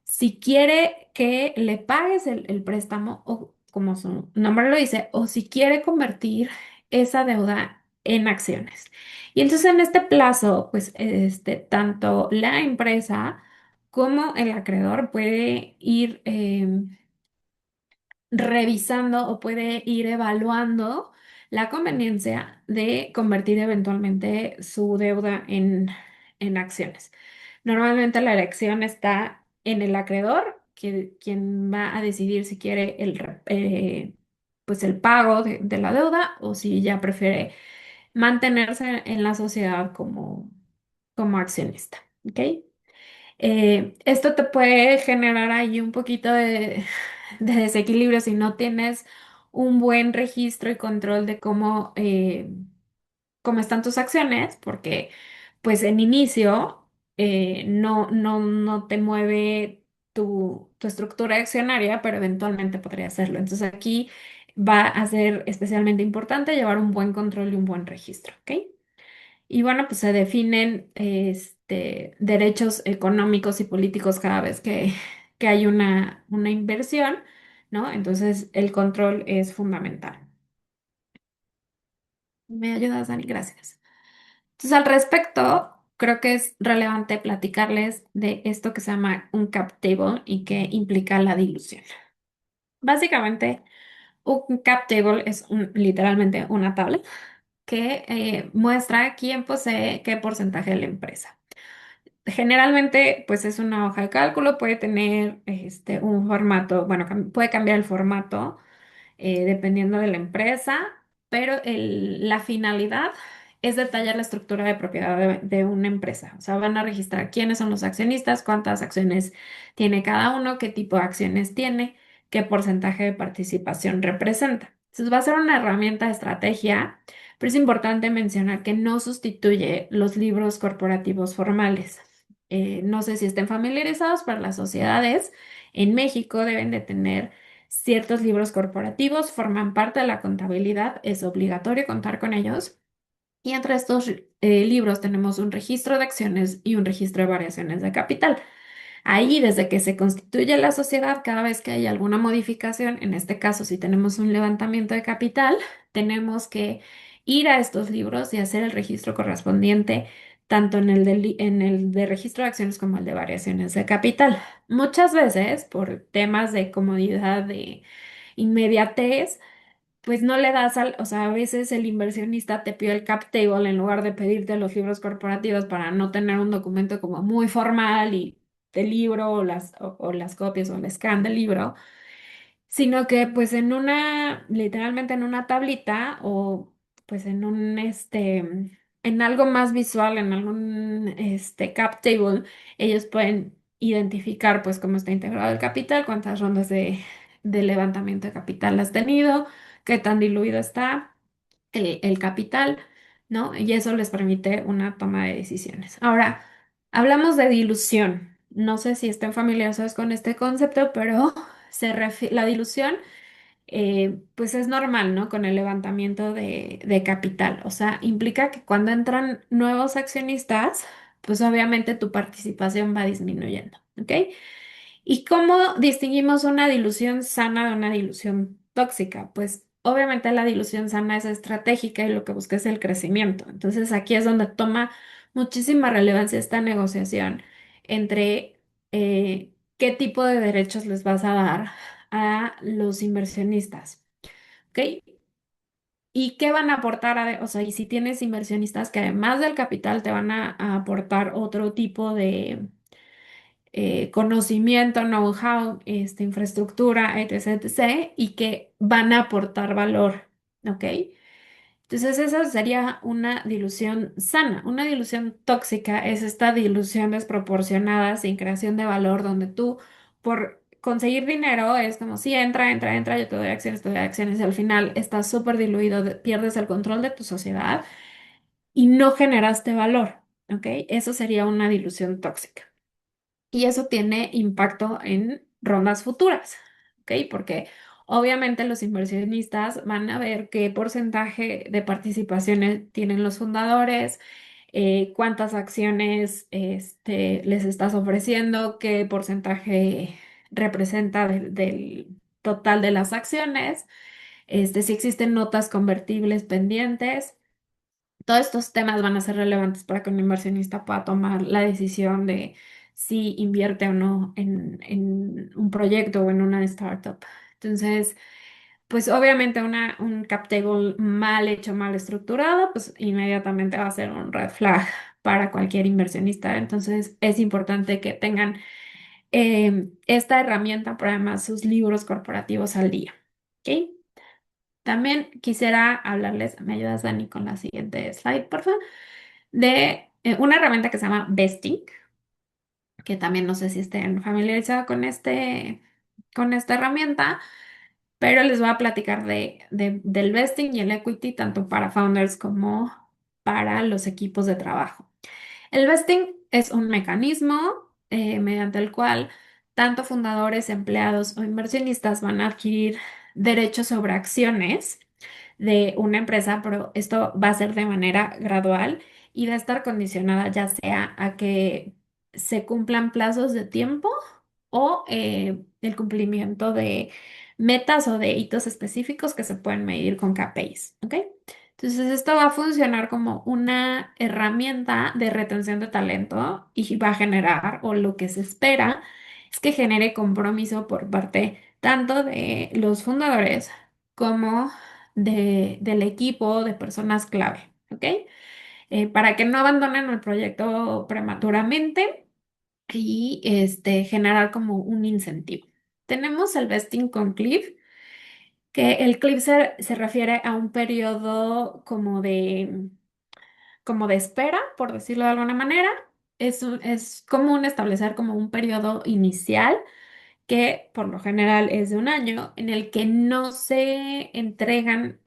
si quiere que le pagues el préstamo o como su nombre lo dice, o si quiere convertir esa deuda en acciones. Y entonces en este plazo, pues tanto la empresa como el acreedor puede ir revisando o puede ir evaluando la conveniencia de convertir eventualmente su deuda en acciones. Normalmente la elección está en el acreedor, quien va a decidir si quiere pues el pago de la deuda o si ya prefiere mantenerse en la sociedad como accionista. ¿Ok? Esto te puede generar ahí un poquito de desequilibrio si no tienes un buen registro y control de cómo están tus acciones, porque pues en inicio no te mueve tu estructura accionaria, pero eventualmente podría hacerlo. Entonces aquí va a ser especialmente importante llevar un buen control y un buen registro, ¿ok? Y bueno, pues se definen derechos económicos y políticos cada vez que hay una inversión, ¿no? Entonces el control es fundamental. ¿Me ayudas, Dani? Gracias. Entonces, al respecto, creo que es relevante platicarles de esto que se llama un cap table y que implica la dilución. Básicamente, un cap table es literalmente una tabla que muestra quién posee qué porcentaje de la empresa. Generalmente, pues es una hoja de cálculo, puede tener un formato, bueno, puede cambiar el formato dependiendo de la empresa, pero la finalidad es detallar la estructura de propiedad de una empresa. O sea, van a registrar quiénes son los accionistas, cuántas acciones tiene cada uno, qué tipo de acciones tiene, qué porcentaje de participación representa. Entonces, va a ser una herramienta de estrategia, pero es importante mencionar que no sustituye los libros corporativos formales. No sé si estén familiarizados, pero las sociedades en México deben de tener ciertos libros corporativos, forman parte de la contabilidad, es obligatorio contar con ellos. Y entre estos libros tenemos un registro de acciones y un registro de variaciones de capital. Ahí, desde que se constituye la sociedad, cada vez que hay alguna modificación, en este caso, si tenemos un levantamiento de capital, tenemos que ir a estos libros y hacer el registro correspondiente, tanto en el de registro de acciones como el de variaciones de capital. Muchas veces, por temas de comodidad, de inmediatez, pues no le das o sea, a veces el inversionista te pide el cap table en lugar de pedirte los libros corporativos para no tener un documento como muy formal y del libro o las copias o el scan del libro, sino que pues literalmente en una tablita o pues en algo más visual, en algún cap table, ellos pueden identificar pues cómo está integrado el capital, cuántas rondas de levantamiento de capital has tenido, qué tan diluido está el capital, ¿no? Y eso les permite una toma de decisiones. Ahora, hablamos de dilución. No sé si estén familiarizados con este concepto, pero la dilución, pues es normal, ¿no? Con el levantamiento de capital. O sea, implica que cuando entran nuevos accionistas, pues obviamente tu participación va disminuyendo, ¿ok? ¿Y cómo distinguimos una dilución sana de una dilución tóxica? Pues obviamente la dilución sana es estratégica y lo que busca es el crecimiento. Entonces aquí es donde toma muchísima relevancia esta negociación entre qué tipo de derechos les vas a dar a los inversionistas, ¿ok? ¿Y qué van a aportar? O sea, y si tienes inversionistas que además del capital te van a aportar otro tipo de conocimiento, know-how, infraestructura, etc., etc., y que van a aportar valor, ¿ok? Entonces, esa sería una dilución sana. Una dilución tóxica es esta dilución desproporcionada sin creación de valor, donde tú, por conseguir dinero, es como si entra, entra, entra, yo te doy acciones, y al final estás súper diluido, pierdes el control de tu sociedad y no generaste valor, ¿ok? Eso sería una dilución tóxica. Y eso tiene impacto en rondas futuras, ¿ok? Porque obviamente los inversionistas van a ver qué porcentaje de participaciones tienen los fundadores, cuántas acciones les estás ofreciendo, qué porcentaje representa del total de las acciones, si existen notas convertibles pendientes. Todos estos temas van a ser relevantes para que un inversionista pueda tomar la decisión de si invierte o no en un proyecto o en una startup. Entonces, pues obviamente un cap table mal hecho, mal estructurado, pues inmediatamente va a ser un red flag para cualquier inversionista. Entonces, es importante que tengan esta herramienta, pero además sus libros corporativos al día. ¿Ok? También quisiera hablarles, ¿me ayudas, Dani, con la siguiente slide, por favor? De una herramienta que se llama Vesting, que también no sé si estén familiarizados con esta herramienta, pero les voy a platicar del Vesting y el Equity, tanto para founders como para los equipos de trabajo. El vesting es un mecanismo mediante el cual tanto fundadores, empleados o inversionistas van a adquirir derechos sobre acciones de una empresa, pero esto va a ser de manera gradual y va a estar condicionada ya sea a que se cumplan plazos de tiempo o el cumplimiento de metas o de hitos específicos que se pueden medir con KPIs, ¿ok? Entonces, esto va a funcionar como una herramienta de retención de talento y va a generar, o lo que se espera, es que genere compromiso por parte tanto de los fundadores como del equipo de personas clave, ¿ok? Para que no abandonen el proyecto prematuramente y generar como un incentivo. Tenemos el vesting con Cliff, que el cliff se refiere a un periodo como de espera, por decirlo de alguna manera. Es común establecer como un periodo inicial que por lo general es de un año en el que no se entregan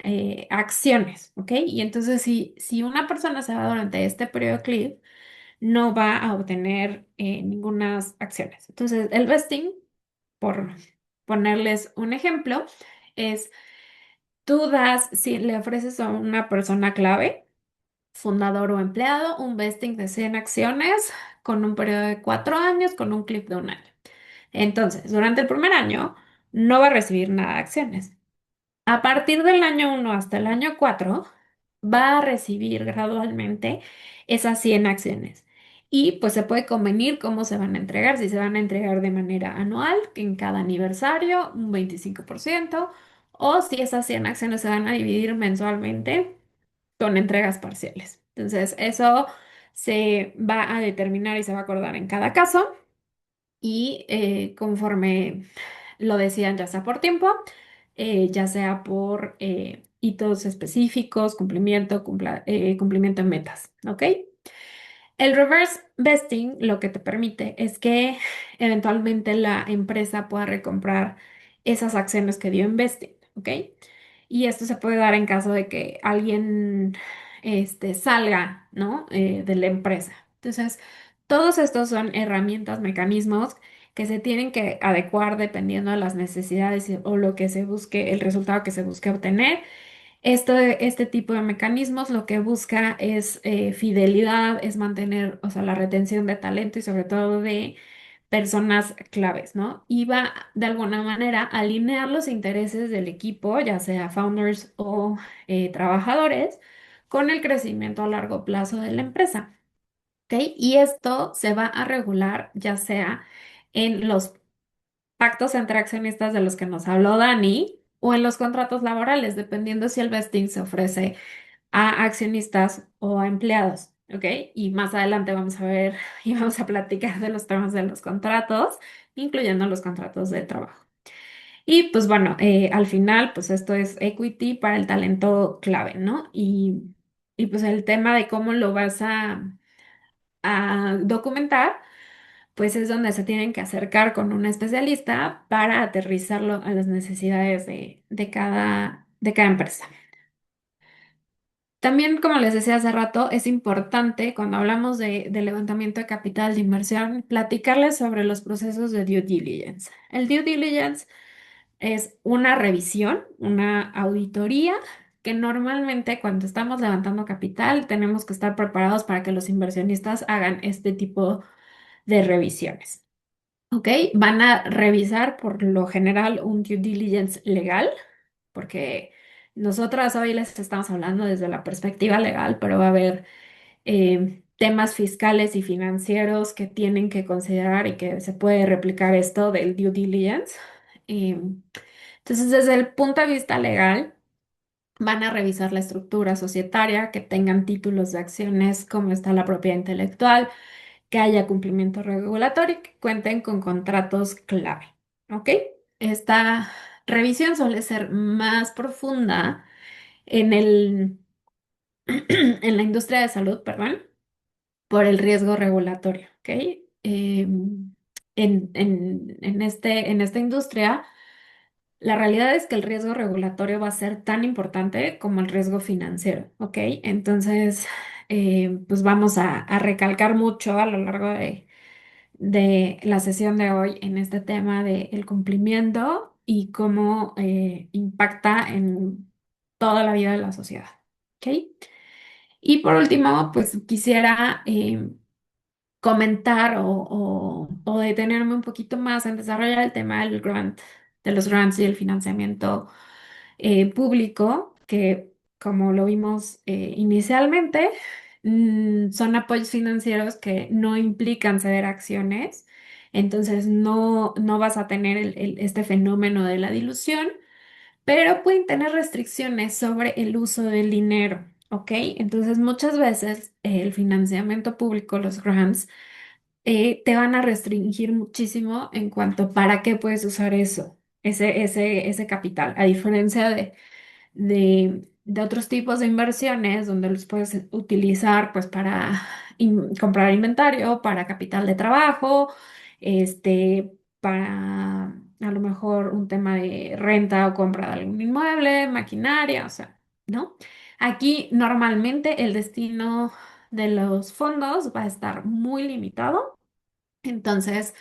acciones, ¿ok? Y entonces si una persona se va durante este periodo cliff, no va a obtener ninguna acciones. Entonces el vesting, por ponerles un ejemplo, es tú das, si le ofreces a una persona clave, fundador o empleado, un vesting de 100 acciones con un periodo de 4 años, con un clip de un año. Entonces, durante el primer año no va a recibir nada de acciones. A partir del año 1 hasta el año 4 va a recibir gradualmente esas 100 acciones. Y pues se puede convenir cómo se van a entregar, si se van a entregar de manera anual, que en cada aniversario, un 25%, o si esas 100 acciones se van a dividir mensualmente con entregas parciales. Entonces, eso se va a determinar y se va a acordar en cada caso y conforme lo decían, ya sea por tiempo, ya sea por hitos específicos, cumplimiento en metas, ¿ok? El reverse vesting lo que te permite es que eventualmente la empresa pueda recomprar esas acciones que dio en vesting, ¿ok? Y esto se puede dar en caso de que alguien salga, ¿no? De la empresa. Entonces, todos estos son herramientas, mecanismos que se tienen que adecuar dependiendo de las necesidades o lo que se busque, el resultado que se busque obtener. Este tipo de mecanismos lo que busca es fidelidad, es mantener, o sea, la retención de talento y sobre todo de personas claves, ¿no? Y va de alguna manera a alinear los intereses del equipo, ya sea founders o trabajadores, con el crecimiento a largo plazo de la empresa, ¿ok? Y esto se va a regular ya sea en los pactos entre accionistas de los que nos habló Dani o en los contratos laborales, dependiendo si el vesting se ofrece a accionistas o a empleados, ¿ok? Y más adelante vamos a ver y vamos a platicar de los temas de los contratos, incluyendo los contratos de trabajo. Y pues bueno, al final, pues esto es equity para el talento clave, ¿no? Y pues el tema de cómo lo vas a documentar, pues es donde se tienen que acercar con un especialista para aterrizarlo a las necesidades de cada empresa. También, como les decía hace rato, es importante cuando hablamos de levantamiento de capital de inversión, platicarles sobre los procesos de due diligence. El due diligence es una revisión, una auditoría que normalmente cuando estamos levantando capital tenemos que estar preparados para que los inversionistas hagan este tipo de revisiones. ¿Ok? Van a revisar por lo general un due diligence legal, porque nosotras hoy les estamos hablando desde la perspectiva legal, pero va a haber temas fiscales y financieros que tienen que considerar y que se puede replicar esto del due diligence. Entonces, desde el punto de vista legal, van a revisar la estructura societaria, que tengan títulos de acciones, cómo está la propiedad intelectual, que haya cumplimiento regulatorio y que cuenten con contratos clave. ¿Ok? Esta revisión suele ser más profunda en en la industria de salud, perdón, por el riesgo regulatorio. ¿Ok? En esta industria, la realidad es que el riesgo regulatorio va a ser tan importante como el riesgo financiero. ¿Ok? Entonces, pues vamos a recalcar mucho a lo largo de la sesión de hoy en este tema del cumplimiento y cómo impacta en toda la vida de la sociedad. ¿Ok? Y por último, pues quisiera comentar o detenerme un poquito más en desarrollar el tema del grant, de los grants y el financiamiento público, que como lo vimos inicialmente, son apoyos financieros que no implican ceder acciones, entonces no vas a tener este fenómeno de la dilución, pero pueden tener restricciones sobre el uso del dinero, ¿ok? Entonces muchas veces el financiamiento público, los grants, te van a restringir muchísimo en cuanto para qué puedes usar eso, ese capital, a diferencia de otros tipos de inversiones donde los puedes utilizar pues para comprar inventario, para capital de trabajo, para a lo mejor un tema de renta o compra de algún inmueble, maquinaria, o sea, ¿no? Aquí normalmente el destino de los fondos va a estar muy limitado, entonces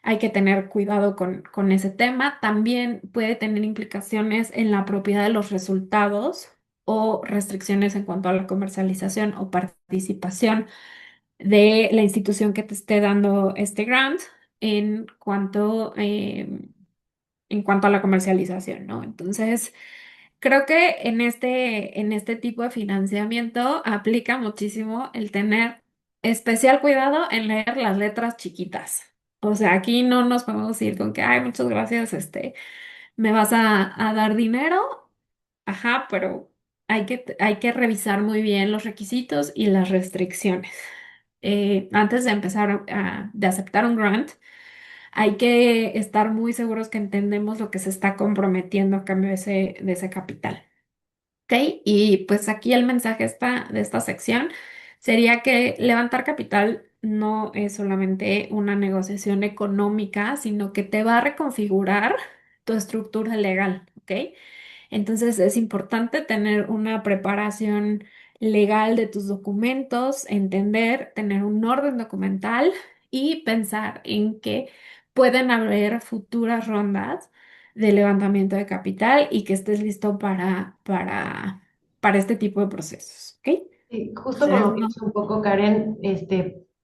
hay que tener cuidado con ese tema. También puede tener implicaciones en la propiedad de los resultados o restricciones en cuanto a la comercialización o participación de la institución que te esté dando este grant en cuanto, en cuanto a la comercialización, ¿no? Entonces, creo que en este tipo de financiamiento aplica muchísimo el tener especial cuidado en leer las letras chiquitas. O sea, aquí no nos podemos ir con que, ay, muchas gracias, me vas a dar dinero. Ajá, pero hay que revisar muy bien los requisitos y las restricciones. Antes de empezar de aceptar un grant, hay que estar muy seguros que entendemos lo que se está comprometiendo a cambio de ese capital. ¿Ok? Y pues aquí el mensaje de esta sección sería que levantar capital no es solamente una negociación económica, sino que te va a reconfigurar tu estructura legal. ¿Ok? Entonces es importante tener una preparación legal de tus documentos, entender, tener un orden documental y pensar en que pueden haber futuras rondas de levantamiento de capital y que estés listo para este tipo de procesos. ¿Ok? Sí, justo con Entonces, lo que dice un poco Karen,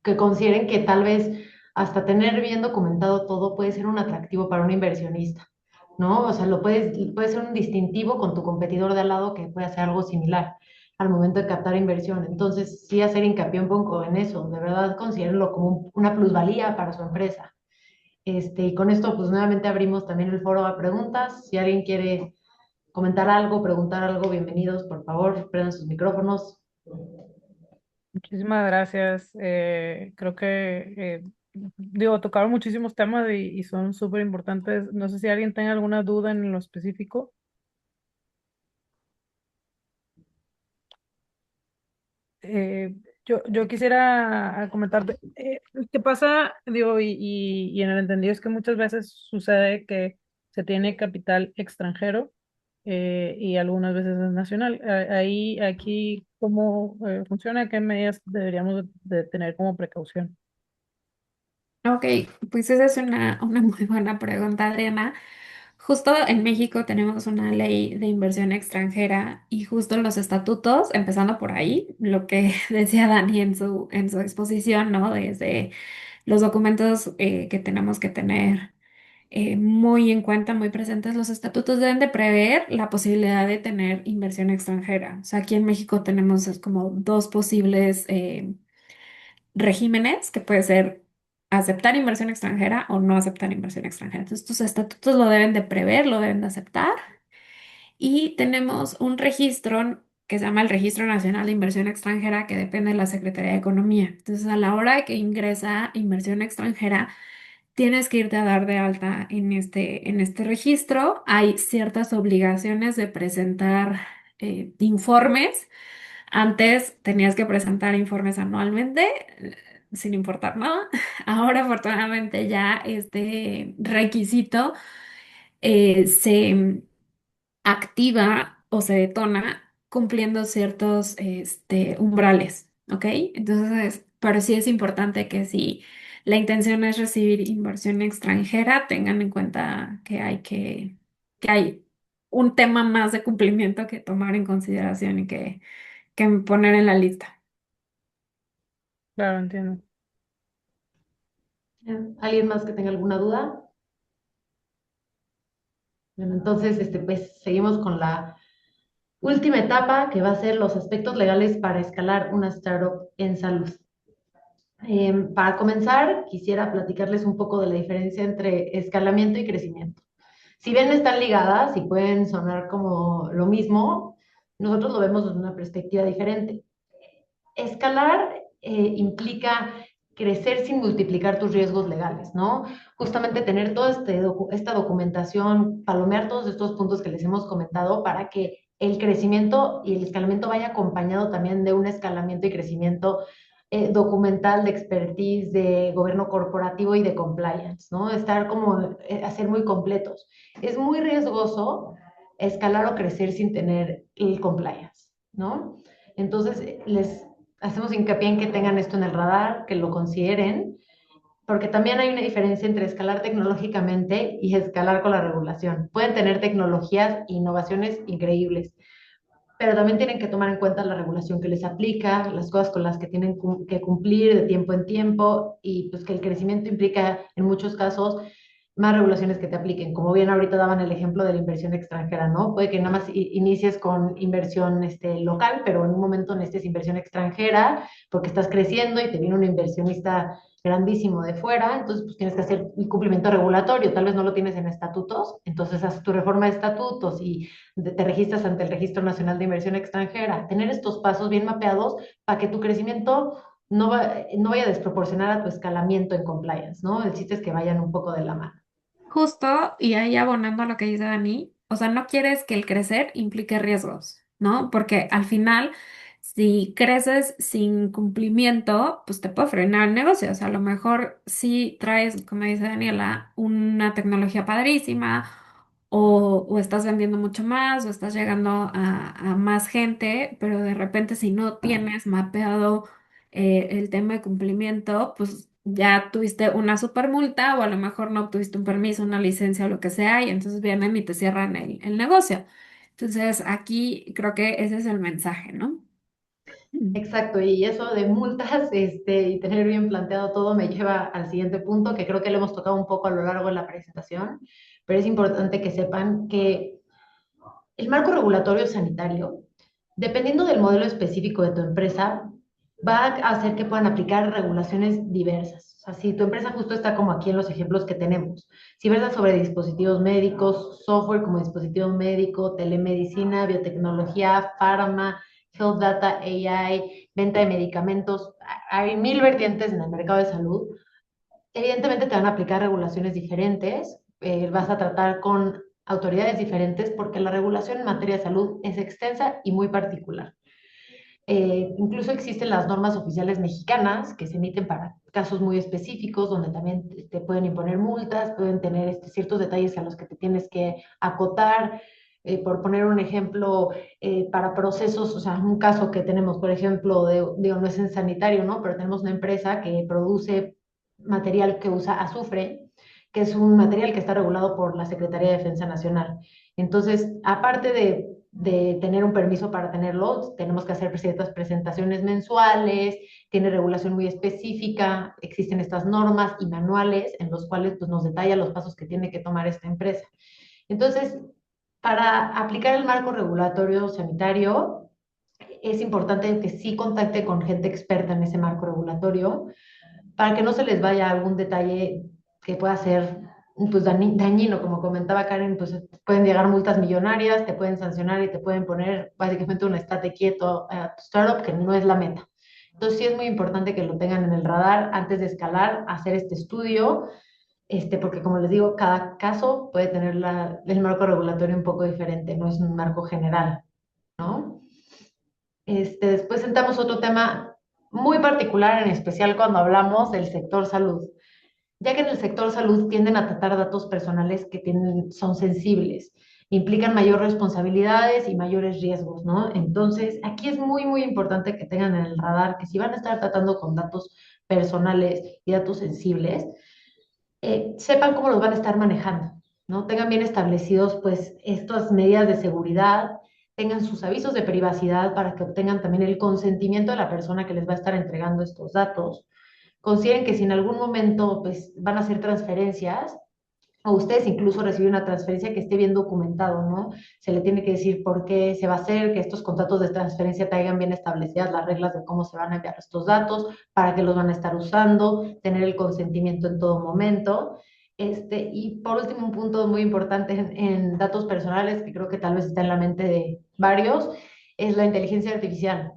que consideren que tal vez hasta tener bien documentado todo puede ser un atractivo para un inversionista, ¿no? O sea, puede ser un distintivo con tu competidor de al lado que puede hacer algo similar al momento de captar inversión. Entonces, sí hacer hincapié un poco en eso, de verdad considérenlo como una plusvalía para su empresa. Y con esto, pues nuevamente abrimos también el foro a preguntas. Si alguien quiere comentar algo, preguntar algo, bienvenidos, por favor, prendan sus micrófonos. Muchísimas gracias. Creo que, digo, tocaron muchísimos temas y son súper importantes. No sé si alguien tenga alguna duda en lo específico. Eh, yo quisiera comentarte, ¿qué pasa? Digo, y en el entendido es que muchas veces sucede que se tiene capital extranjero y algunas veces es nacional. Ahí, aquí, ¿cómo funciona? ¿Qué medidas deberíamos de tener como precaución? ok, pues esa es una muy buena pregunta, Adriana. Justo en México tenemos una ley de inversión extranjera y justo en los estatutos, empezando por ahí, lo que decía Dani en su exposición, ¿no? Desde los documentos que tenemos que tener muy en cuenta, muy presentes, los estatutos deben de prever la posibilidad de tener inversión extranjera. O sea, aquí en México tenemos es como dos posibles regímenes, que puede ser aceptar inversión extranjera o no aceptar inversión extranjera. Entonces, estos estatutos lo deben de prever, lo deben de aceptar. Y tenemos un registro que se llama el Registro Nacional de Inversión Extranjera, que depende de la Secretaría de Economía. Entonces, a la hora de que ingresa inversión extranjera, tienes que irte a dar de alta en este registro. Hay ciertas obligaciones de presentar informes. Antes tenías que presentar informes anualmente, sin importar nada. Ahora, afortunadamente, ya este requisito se activa o se detona cumpliendo ciertos umbrales, ¿ok? Entonces, pero sí es importante que si la intención es recibir inversión extranjera, tengan en cuenta que hay un tema más de cumplimiento que tomar en consideración y que poner en la lista. Claro, entiendo. ¿Alguien más que tenga alguna duda? Bueno, entonces, pues seguimos con la Última etapa que va a ser los aspectos legales para escalar una startup en salud. Para comenzar, quisiera platicarles un poco de la diferencia entre escalamiento y crecimiento. Si bien están ligadas y pueden sonar como lo mismo, nosotros lo vemos desde una perspectiva diferente. Escalar implica crecer sin multiplicar tus riesgos legales, ¿no? Justamente tener toda esta documentación, palomear todos estos puntos que les hemos comentado para que el crecimiento y el escalamiento vaya acompañado también de un escalamiento y crecimiento documental de expertise, de gobierno corporativo y de compliance, ¿no? Estar como, hacer muy completos. Es muy riesgoso escalar o crecer sin tener el compliance, ¿no? Entonces, les hacemos hincapié en que tengan esto en el radar, que lo consideren, porque también hay una diferencia entre escalar tecnológicamente y escalar con la regulación. Pueden tener tecnologías e innovaciones increíbles, pero también tienen que tomar en cuenta la regulación que les aplica, las cosas con las que tienen que cumplir de tiempo en tiempo y pues que el crecimiento implica en muchos casos más regulaciones que te apliquen. Como bien ahorita daban el ejemplo de la inversión extranjera, ¿no? Puede que nada más inicies con inversión local, pero en un momento necesites inversión extranjera porque estás creciendo y te viene un inversionista grandísimo de fuera, entonces pues tienes que hacer el cumplimiento regulatorio, tal vez no lo tienes en estatutos, entonces haces tu reforma de estatutos y te registras ante el Registro Nacional de Inversión Extranjera. Tener estos pasos bien mapeados para que tu crecimiento no vaya a desproporcionar a tu escalamiento en compliance, ¿no? El chiste es que vayan un poco de la mano. Justo, y ahí abonando a lo que dice Dani, o sea, no quieres que el crecer implique riesgos, ¿no? Porque al final, si creces sin cumplimiento, pues te puede frenar el negocio. O sea, a lo mejor sí traes, como dice Daniela, una tecnología padrísima, o estás vendiendo mucho más, o estás llegando a más gente, pero de repente si no tienes mapeado el tema de cumplimiento, pues ya tuviste una super multa o a lo mejor no obtuviste un permiso, una licencia o lo que sea y entonces vienen y te cierran el negocio. Entonces aquí creo que ese es el mensaje, ¿no? Mm. Exacto, y eso de multas, y tener bien planteado todo me lleva al siguiente punto, que creo que lo hemos tocado un poco a lo largo de la presentación, pero es importante que sepan que el marco regulatorio sanitario, dependiendo del modelo específico de tu empresa, va a hacer que puedan aplicar regulaciones diversas. O sea, si tu empresa justo está como aquí en los ejemplos que tenemos, si versa sobre dispositivos médicos, software como dispositivo médico, telemedicina, biotecnología, farma, health data, AI, venta de medicamentos, hay mil vertientes en el mercado de salud. Evidentemente te van a aplicar regulaciones diferentes, vas a tratar con autoridades diferentes porque la regulación en materia de salud es extensa y muy particular. Incluso existen las normas oficiales mexicanas que se emiten para casos muy específicos, donde también te pueden imponer multas, pueden tener ciertos detalles a los que te tienes que acotar. Por poner un ejemplo, para procesos, o sea, un caso que tenemos, por ejemplo, digo, no es en sanitario, ¿no? Pero tenemos una empresa que produce material que usa azufre, que es un material que está regulado por la Secretaría de Defensa Nacional. Entonces, aparte de tener un permiso para tenerlo, tenemos que hacer ciertas presentaciones mensuales, tiene regulación muy específica, existen estas normas y manuales en los cuales pues, nos detalla los pasos que tiene que tomar esta empresa. Entonces, para aplicar el marco regulatorio sanitario, es importante que sí contacte con gente experta en ese marco regulatorio para que no se les vaya algún detalle que pueda ser pues, dañino, como comentaba Karen, pues pueden llegar multas millonarias, te pueden sancionar y te pueden poner básicamente un estate quieto a tu startup, que no es la meta. Entonces sí es muy importante que lo tengan en el radar antes de escalar, hacer este estudio, porque como les digo, cada caso puede tener el marco regulatorio un poco diferente, no es un marco general, ¿no? Después sentamos otro tema muy particular, en especial cuando hablamos del sector salud, ya que en el sector salud tienden a tratar datos personales que son sensibles, implican mayor responsabilidades y mayores riesgos, ¿no? Entonces, aquí es muy, muy importante que tengan en el radar que si van a estar tratando con datos personales y datos sensibles, sepan cómo los van a estar manejando, ¿no? Tengan bien establecidos, pues, estas medidas de seguridad, tengan sus avisos de privacidad para que obtengan también el consentimiento de la persona que les va a estar entregando estos datos. Consideren que si en algún momento, pues, van a hacer transferencias, o ustedes incluso reciben una transferencia que esté bien documentado, ¿no? Se le tiene que decir por qué se va a hacer, que estos contratos de transferencia traigan bien establecidas las reglas de cómo se van a enviar estos datos, para qué los van a estar usando, tener el consentimiento en todo momento. Y por último, un punto muy importante en datos personales, que creo que tal vez está en la mente de varios, es la inteligencia artificial.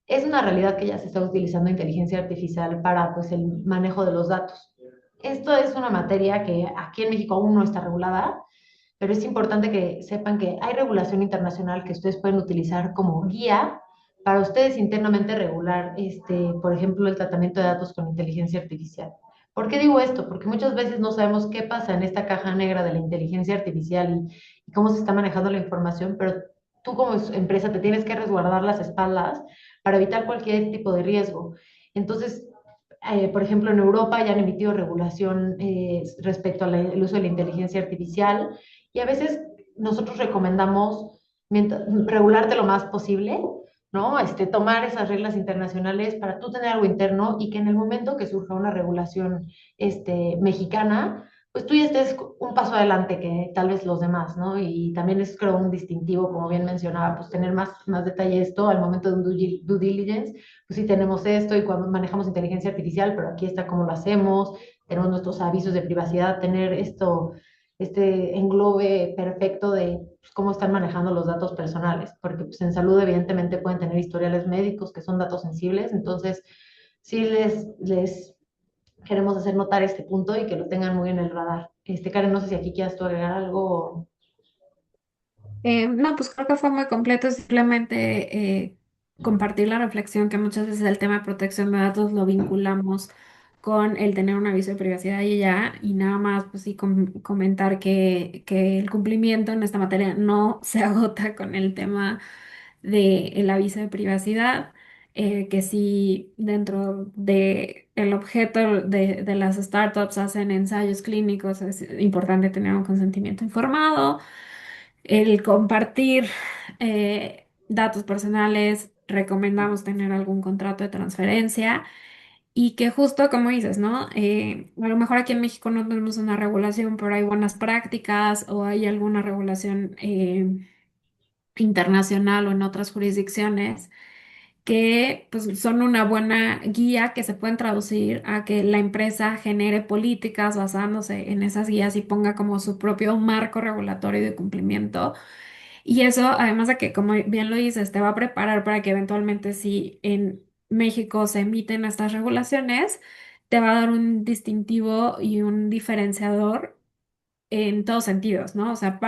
Es una realidad que ya se está utilizando inteligencia artificial para pues, el manejo de los datos. Esto es una materia que aquí en México aún no está regulada, pero es importante que sepan que hay regulación internacional que ustedes pueden utilizar como guía para ustedes internamente regular, por ejemplo, el tratamiento de datos con inteligencia artificial. ¿Por qué digo esto? Porque muchas veces no sabemos qué pasa en esta caja negra de la inteligencia artificial y cómo se está manejando la información, pero tú como empresa te tienes que resguardar las espaldas para evitar cualquier tipo de riesgo. Entonces, por ejemplo, en Europa ya han emitido regulación respecto al uso de la inteligencia artificial y a veces nosotros recomendamos regularte lo más posible, ¿no? Tomar esas reglas internacionales para tú tener algo interno y que en el momento que surja una regulación mexicana, pues tú ya estés un paso adelante que tal vez los demás, ¿no? Y también es, creo, un distintivo, como bien mencionaba, pues tener más detalle esto al momento de un due diligence, pues sí tenemos esto y cuando manejamos inteligencia artificial, pero aquí está cómo lo hacemos, tenemos nuestros avisos de privacidad, tener esto, este englobe perfecto de pues, cómo están manejando los datos personales, porque pues, en salud evidentemente pueden tener historiales médicos que son datos sensibles, entonces sí les queremos hacer notar este punto y que lo tengan muy en el radar. Karen, no sé si aquí quieras tú agregar algo. No, pues creo que fue muy completo, simplemente compartir la reflexión que muchas veces el tema de protección de datos lo vinculamos con el tener un aviso de privacidad y ya, y nada más, pues sí, comentar que el cumplimiento en esta materia no se agota con el tema del aviso de privacidad, que sí dentro de el objeto de las startups hacen ensayos clínicos, es importante tener un consentimiento informado, el compartir datos personales, recomendamos tener algún contrato de transferencia y que justo como dices, ¿no? A lo mejor aquí en México no tenemos una regulación, pero hay buenas prácticas o hay alguna regulación internacional o en otras jurisdicciones que pues, son una buena guía que se pueden traducir a que la empresa genere políticas basándose en esas guías y ponga como su propio marco regulatorio de cumplimiento. Y eso, además de que, como bien lo dices, te va a preparar para que eventualmente si en México se emiten estas regulaciones, te va a dar un distintivo y un diferenciador en todos sentidos, ¿no? O sea,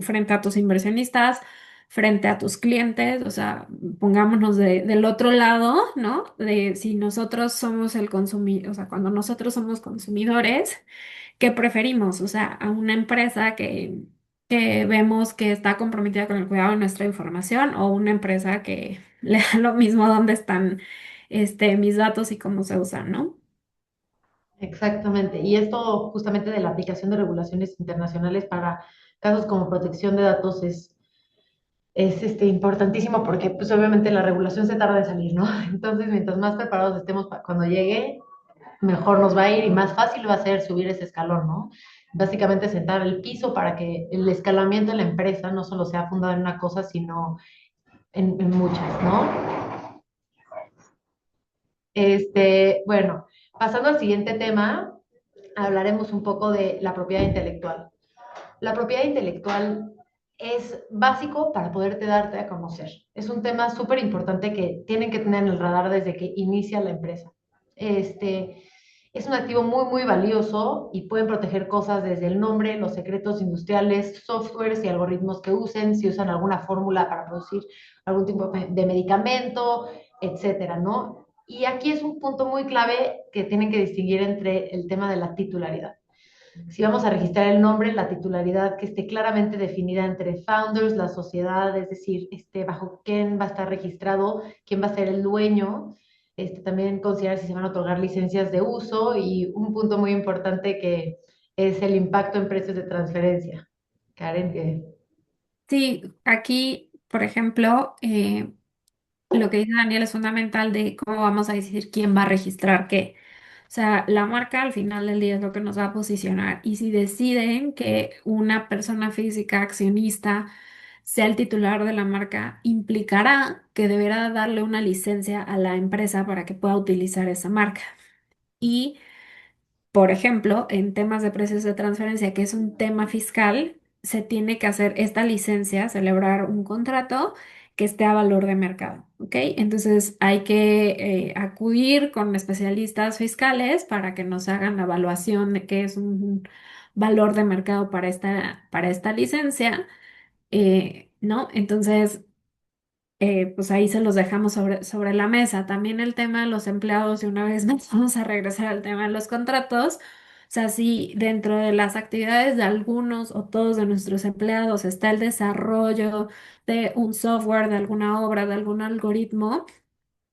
frente a tus inversionistas, frente a tus clientes, o sea, pongámonos del otro lado, ¿no? De si nosotros somos el consumidor, o sea, cuando nosotros somos consumidores, ¿qué preferimos? O sea, a una empresa que vemos que está comprometida con el cuidado de nuestra información o una empresa que le da lo mismo dónde están, mis datos y cómo se usan, ¿no? Exactamente. Y esto justamente de la aplicación de regulaciones internacionales para casos como protección de datos es importantísimo porque pues obviamente la regulación se tarda en salir, ¿no? Entonces, mientras más preparados estemos cuando llegue, mejor nos va a ir y más fácil va a ser subir ese escalón, ¿no? Básicamente sentar el piso para que el escalamiento de la empresa no solo sea fundado en una cosa, sino en muchas, ¿no? Bueno, pasando al siguiente tema, hablaremos un poco de la propiedad intelectual. La propiedad intelectual es básico para poderte darte a conocer. Es un tema súper importante que tienen que tener en el radar desde que inicia la empresa. Este es un activo muy, muy valioso y pueden proteger cosas desde el nombre, los secretos industriales, softwares y algoritmos que usen, si usan alguna fórmula para producir algún tipo de medicamento, etcétera, ¿no? Y aquí es un punto muy clave que tienen que distinguir entre el tema de la titularidad. Si vamos a registrar el nombre, la titularidad que esté claramente definida entre founders, la sociedad, es decir, bajo quién va a estar registrado, quién va a ser el dueño. También considerar si se van a otorgar licencias de uso y un punto muy importante que es el impacto en precios de transferencia. Karen, Sí, aquí, por ejemplo, lo que dice Daniel es fundamental de cómo vamos a decidir quién va a registrar qué. O sea, la marca al final del día es lo que nos va a posicionar. Y si deciden que una persona física accionista sea el titular de la marca, implicará que deberá darle una licencia a la empresa para que pueda utilizar esa marca. Y por ejemplo, en temas de precios de transferencia, que es un tema fiscal, se tiene que hacer esta licencia, celebrar un contrato que esté a valor de mercado, ¿ok? Entonces hay que acudir con especialistas fiscales para que nos hagan la evaluación de qué es un valor de mercado para esta licencia, ¿no? Entonces pues ahí se los dejamos sobre la mesa. También el tema de los empleados, y una vez más vamos a regresar al tema de los contratos. O sea, si dentro de las actividades de algunos o todos de nuestros empleados está el desarrollo de un software, de alguna obra, de algún algoritmo,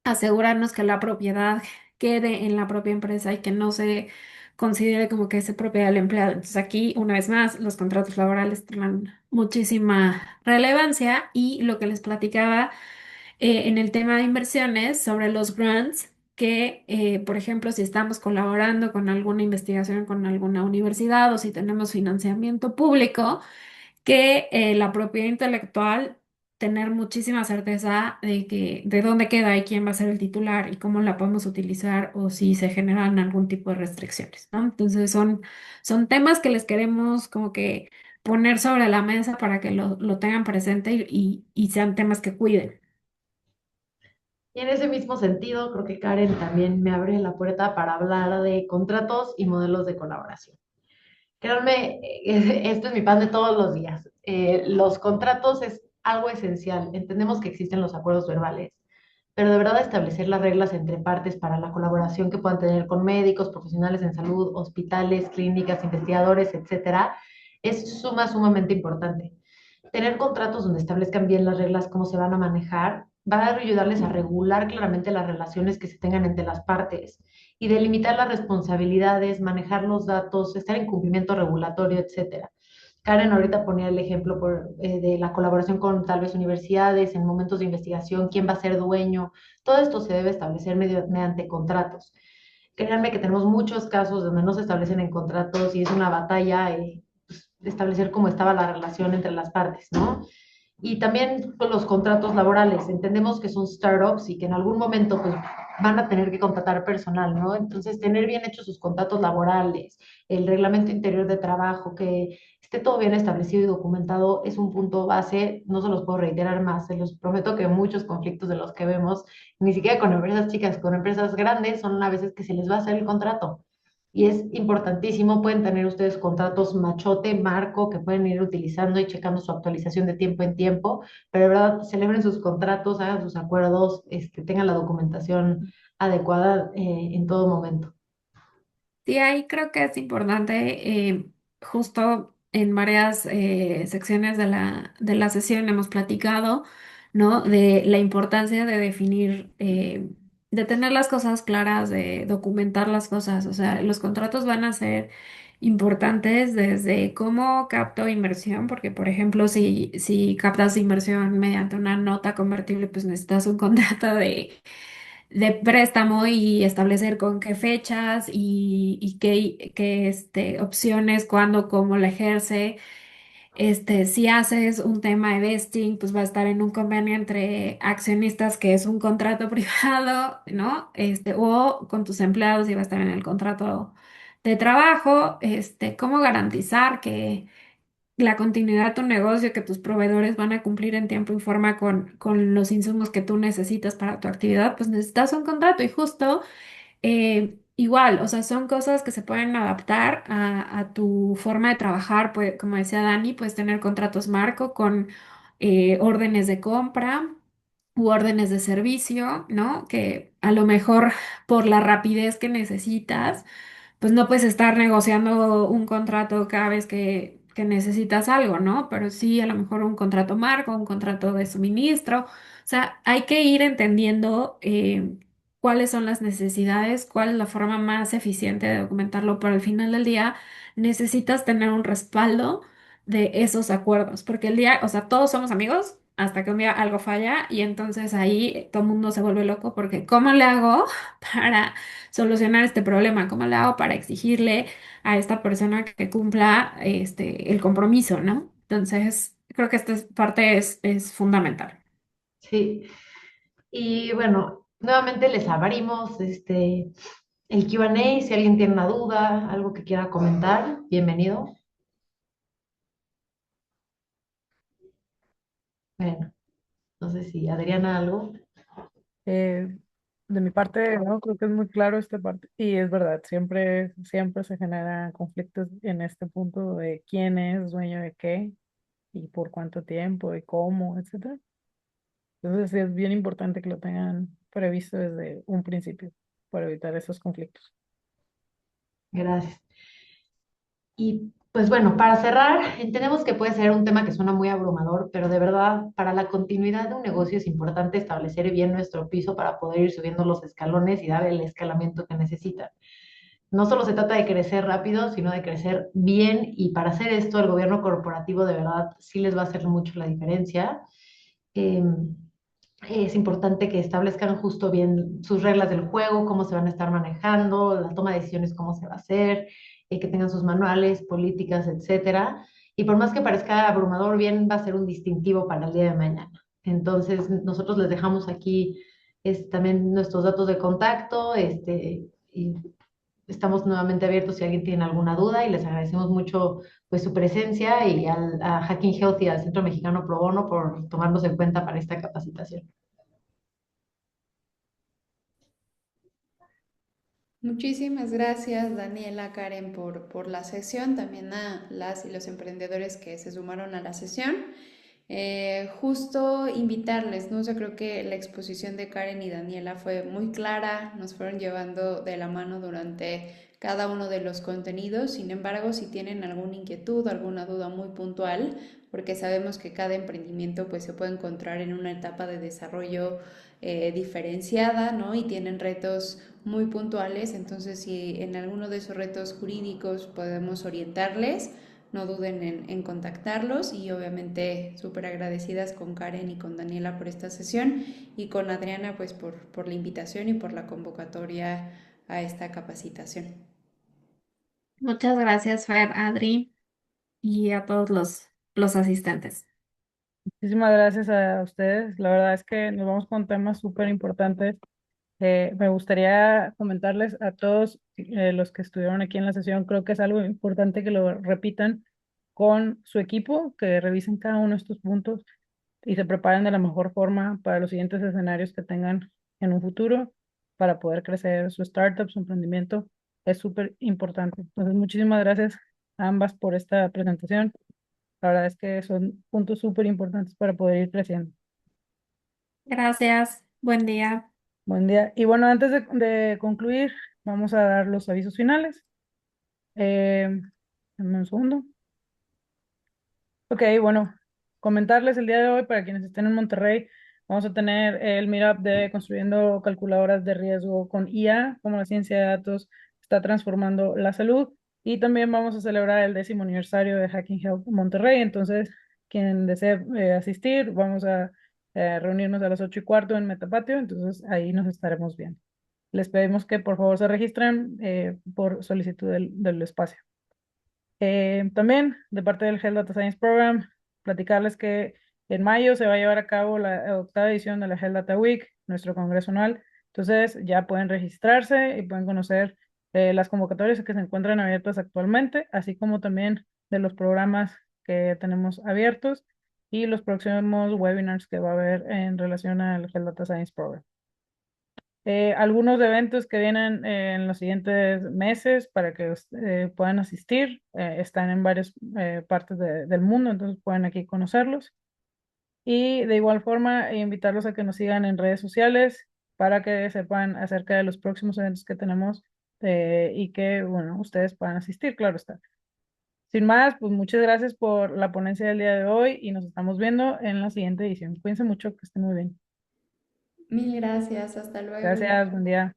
asegurarnos que la propiedad quede en la propia empresa y que no se considere como que es propiedad del empleado. Entonces aquí, una vez más, los contratos laborales toman muchísima relevancia y lo que les platicaba en el tema de inversiones sobre los grants, que, por ejemplo, si estamos colaborando con alguna investigación con alguna universidad o si tenemos financiamiento público, que la propiedad intelectual, tener muchísima certeza de que de dónde queda y quién va a ser el titular y cómo la podemos utilizar o si se generan algún tipo de restricciones, ¿no? Entonces son temas que les queremos como que poner sobre la mesa para que lo tengan presente y sean temas que cuiden. Y en ese mismo sentido, creo que Karen también me abre la puerta para hablar de contratos y modelos de colaboración. Créanme, esto es mi pan de todos los días. Los contratos es algo esencial. Entendemos que existen los acuerdos verbales, pero de verdad establecer las reglas entre partes para la colaboración que puedan tener con médicos, profesionales en salud, hospitales, clínicas, investigadores, etcétera, es sumamente importante. Tener contratos donde establezcan bien las reglas, cómo se van a manejar, va a ayudarles a regular claramente las relaciones que se tengan entre las partes y delimitar las responsabilidades, manejar los datos, estar en cumplimiento regulatorio, etcétera. Karen ahorita ponía el ejemplo de la colaboración con tal vez universidades en momentos de investigación, quién va a ser dueño. Todo esto se debe establecer mediante contratos. Créanme que tenemos muchos casos donde no se establecen en contratos y es una batalla de establecer cómo estaba la relación entre las partes, ¿no? Y también con los contratos laborales. Entendemos que son startups y que en algún momento pues, van a tener que contratar personal, ¿no? Entonces, tener bien hechos sus contratos laborales, el reglamento interior de trabajo, que esté todo bien establecido y documentado, es un punto base. No se los puedo reiterar más. Se los prometo que muchos conflictos de los que vemos, ni siquiera con empresas chicas, con empresas grandes, son a veces que se les va a hacer el contrato y es importantísimo. Pueden tener ustedes contratos machote, marco, que pueden ir utilizando y checando su actualización de tiempo en tiempo, pero de verdad celebren sus contratos, hagan sus acuerdos, tengan la documentación adecuada en todo momento. Sí, ahí creo que es importante, justo en varias secciones de de la sesión hemos platicado, ¿no? De la importancia de definir, de tener las cosas claras, de documentar las cosas. O sea, los contratos van a ser importantes desde cómo capto inversión, porque por ejemplo, si captas inversión mediante una nota convertible, pues necesitas un contrato de préstamo y establecer con qué fechas y qué opciones, cuándo, cómo la ejerce. Si haces un tema de vesting, pues va a estar en un convenio entre accionistas, que es un contrato privado, ¿no? O con tus empleados y va a estar en el contrato de trabajo. ¿Cómo garantizar que la continuidad de tu negocio, que tus proveedores van a cumplir en tiempo y forma con los insumos que tú necesitas para tu actividad? Pues necesitas un contrato y justo igual, o sea, son cosas que se pueden adaptar a tu forma de trabajar. Pues, como decía Dani, puedes tener contratos marco con órdenes de compra u órdenes de servicio, ¿no? Que a lo mejor por la rapidez que necesitas pues no puedes estar negociando un contrato cada vez que necesitas algo, ¿no? Pero sí, a lo mejor un contrato marco, un contrato de suministro. O sea, hay que ir entendiendo cuáles son las necesidades, cuál es la forma más eficiente de documentarlo, pero al final del día necesitas tener un respaldo de esos acuerdos, porque el día, o sea, todos somos amigos. hasta que un día algo falla y entonces ahí todo el mundo se vuelve loco porque ¿cómo le hago para solucionar este problema? ¿Cómo le hago para exigirle a esta persona que cumpla el compromiso, ¿no? Entonces, creo que esta parte es fundamental. Sí. Y bueno, nuevamente les abrimos el Q&A. Si alguien tiene una duda, algo que quiera comentar, bienvenido. Bueno, no sé si Adriana algo. Eh, de mi parte, no, creo que es muy claro esta parte y es verdad, siempre se generan conflictos en este punto de quién es dueño de qué y por cuánto tiempo y cómo, etcétera. Entonces sí es bien importante que lo tengan previsto desde un principio para evitar esos conflictos. Gracias. Y pues bueno, para cerrar, entendemos que puede ser un tema que suena muy abrumador, pero de verdad, para la continuidad de un negocio es importante establecer bien nuestro piso para poder ir subiendo los escalones y dar el escalamiento que necesitan. No solo se trata de crecer rápido, sino de crecer bien, y para hacer esto el gobierno corporativo de verdad sí les va a hacer mucho la diferencia. Eh, es importante que establezcan justo bien sus reglas del juego, cómo se van a estar manejando, la toma de decisiones, cómo se va a hacer, que tengan sus manuales, políticas, etcétera. Y por más que parezca abrumador, bien va a ser un distintivo para el día de mañana. Entonces, nosotros les dejamos aquí también nuestros datos de contacto, y estamos nuevamente abiertos si alguien tiene alguna duda, y les agradecemos mucho pues su presencia, y a Hacking Health y al Centro Mexicano Pro Bono por tomarnos en cuenta para esta capacitación. Muchísimas gracias, Daniela, Karen, por la sesión, también a las y los emprendedores que se sumaron a la sesión. Justo invitarles, ¿no? Yo creo que la exposición de Karen y Daniela fue muy clara, nos fueron llevando de la mano durante cada uno de los contenidos. Sin embargo, si tienen alguna inquietud, alguna duda muy puntual, porque sabemos que cada emprendimiento pues se puede encontrar en una etapa de desarrollo diferenciada, ¿no? Y tienen retos muy puntuales, entonces si en alguno de esos retos jurídicos podemos orientarles, no duden en contactarlos, y obviamente súper agradecidas con Karen y con Daniela por esta sesión, y con Adriana pues por la invitación y por la convocatoria a esta capacitación. Muchas gracias, Fer, Adri, y a todos los asistentes. Muchísimas gracias a ustedes. La verdad es que nos vamos con temas súper importantes. Me gustaría comentarles a todos los que estuvieron aquí en la sesión, creo que es algo importante que lo repitan con su equipo, que revisen cada uno de estos puntos y se preparen de la mejor forma para los siguientes escenarios que tengan en un futuro para poder crecer su startup, su emprendimiento. Es súper importante. Entonces, muchísimas gracias a ambas por esta presentación. La verdad es que son puntos súper importantes para poder ir creciendo. Gracias, buen día. Buen día. Y bueno, antes de concluir, vamos a dar los avisos finales. Dame un segundo. Ok, bueno, comentarles el día de hoy para quienes estén en Monterrey, vamos a tener el meetup de construyendo calculadoras de riesgo con IA, como la ciencia de datos está transformando la salud. Y también vamos a celebrar el 10º aniversario de Hacking Health Monterrey. Entonces, quien desee asistir, vamos a reunirnos a las 8:15 en Metapatio. Entonces, ahí nos estaremos viendo. Les pedimos que por favor se registren por solicitud del espacio. También, de parte del Health Data Science Program, platicarles que en mayo se va a llevar a cabo la octava edición de la Health Data Week, nuestro congreso anual. Entonces, ya pueden registrarse y pueden conocer las convocatorias que se encuentran abiertas actualmente, así como también de los programas que tenemos abiertos y los próximos webinars que va a haber en relación al Health Data Science Program. Algunos eventos que vienen en los siguientes meses para que puedan asistir. Están en varias partes del mundo, entonces pueden aquí conocerlos. Y de igual forma, invitarlos a que nos sigan en redes sociales para que sepan acerca de los próximos eventos que tenemos y que, bueno, ustedes puedan asistir, claro está. Sin más, pues muchas gracias por la ponencia del día de hoy y nos estamos viendo en la siguiente edición. Cuídense mucho, que estén muy bien. Mil gracias, hasta luego. Gracias, buen día.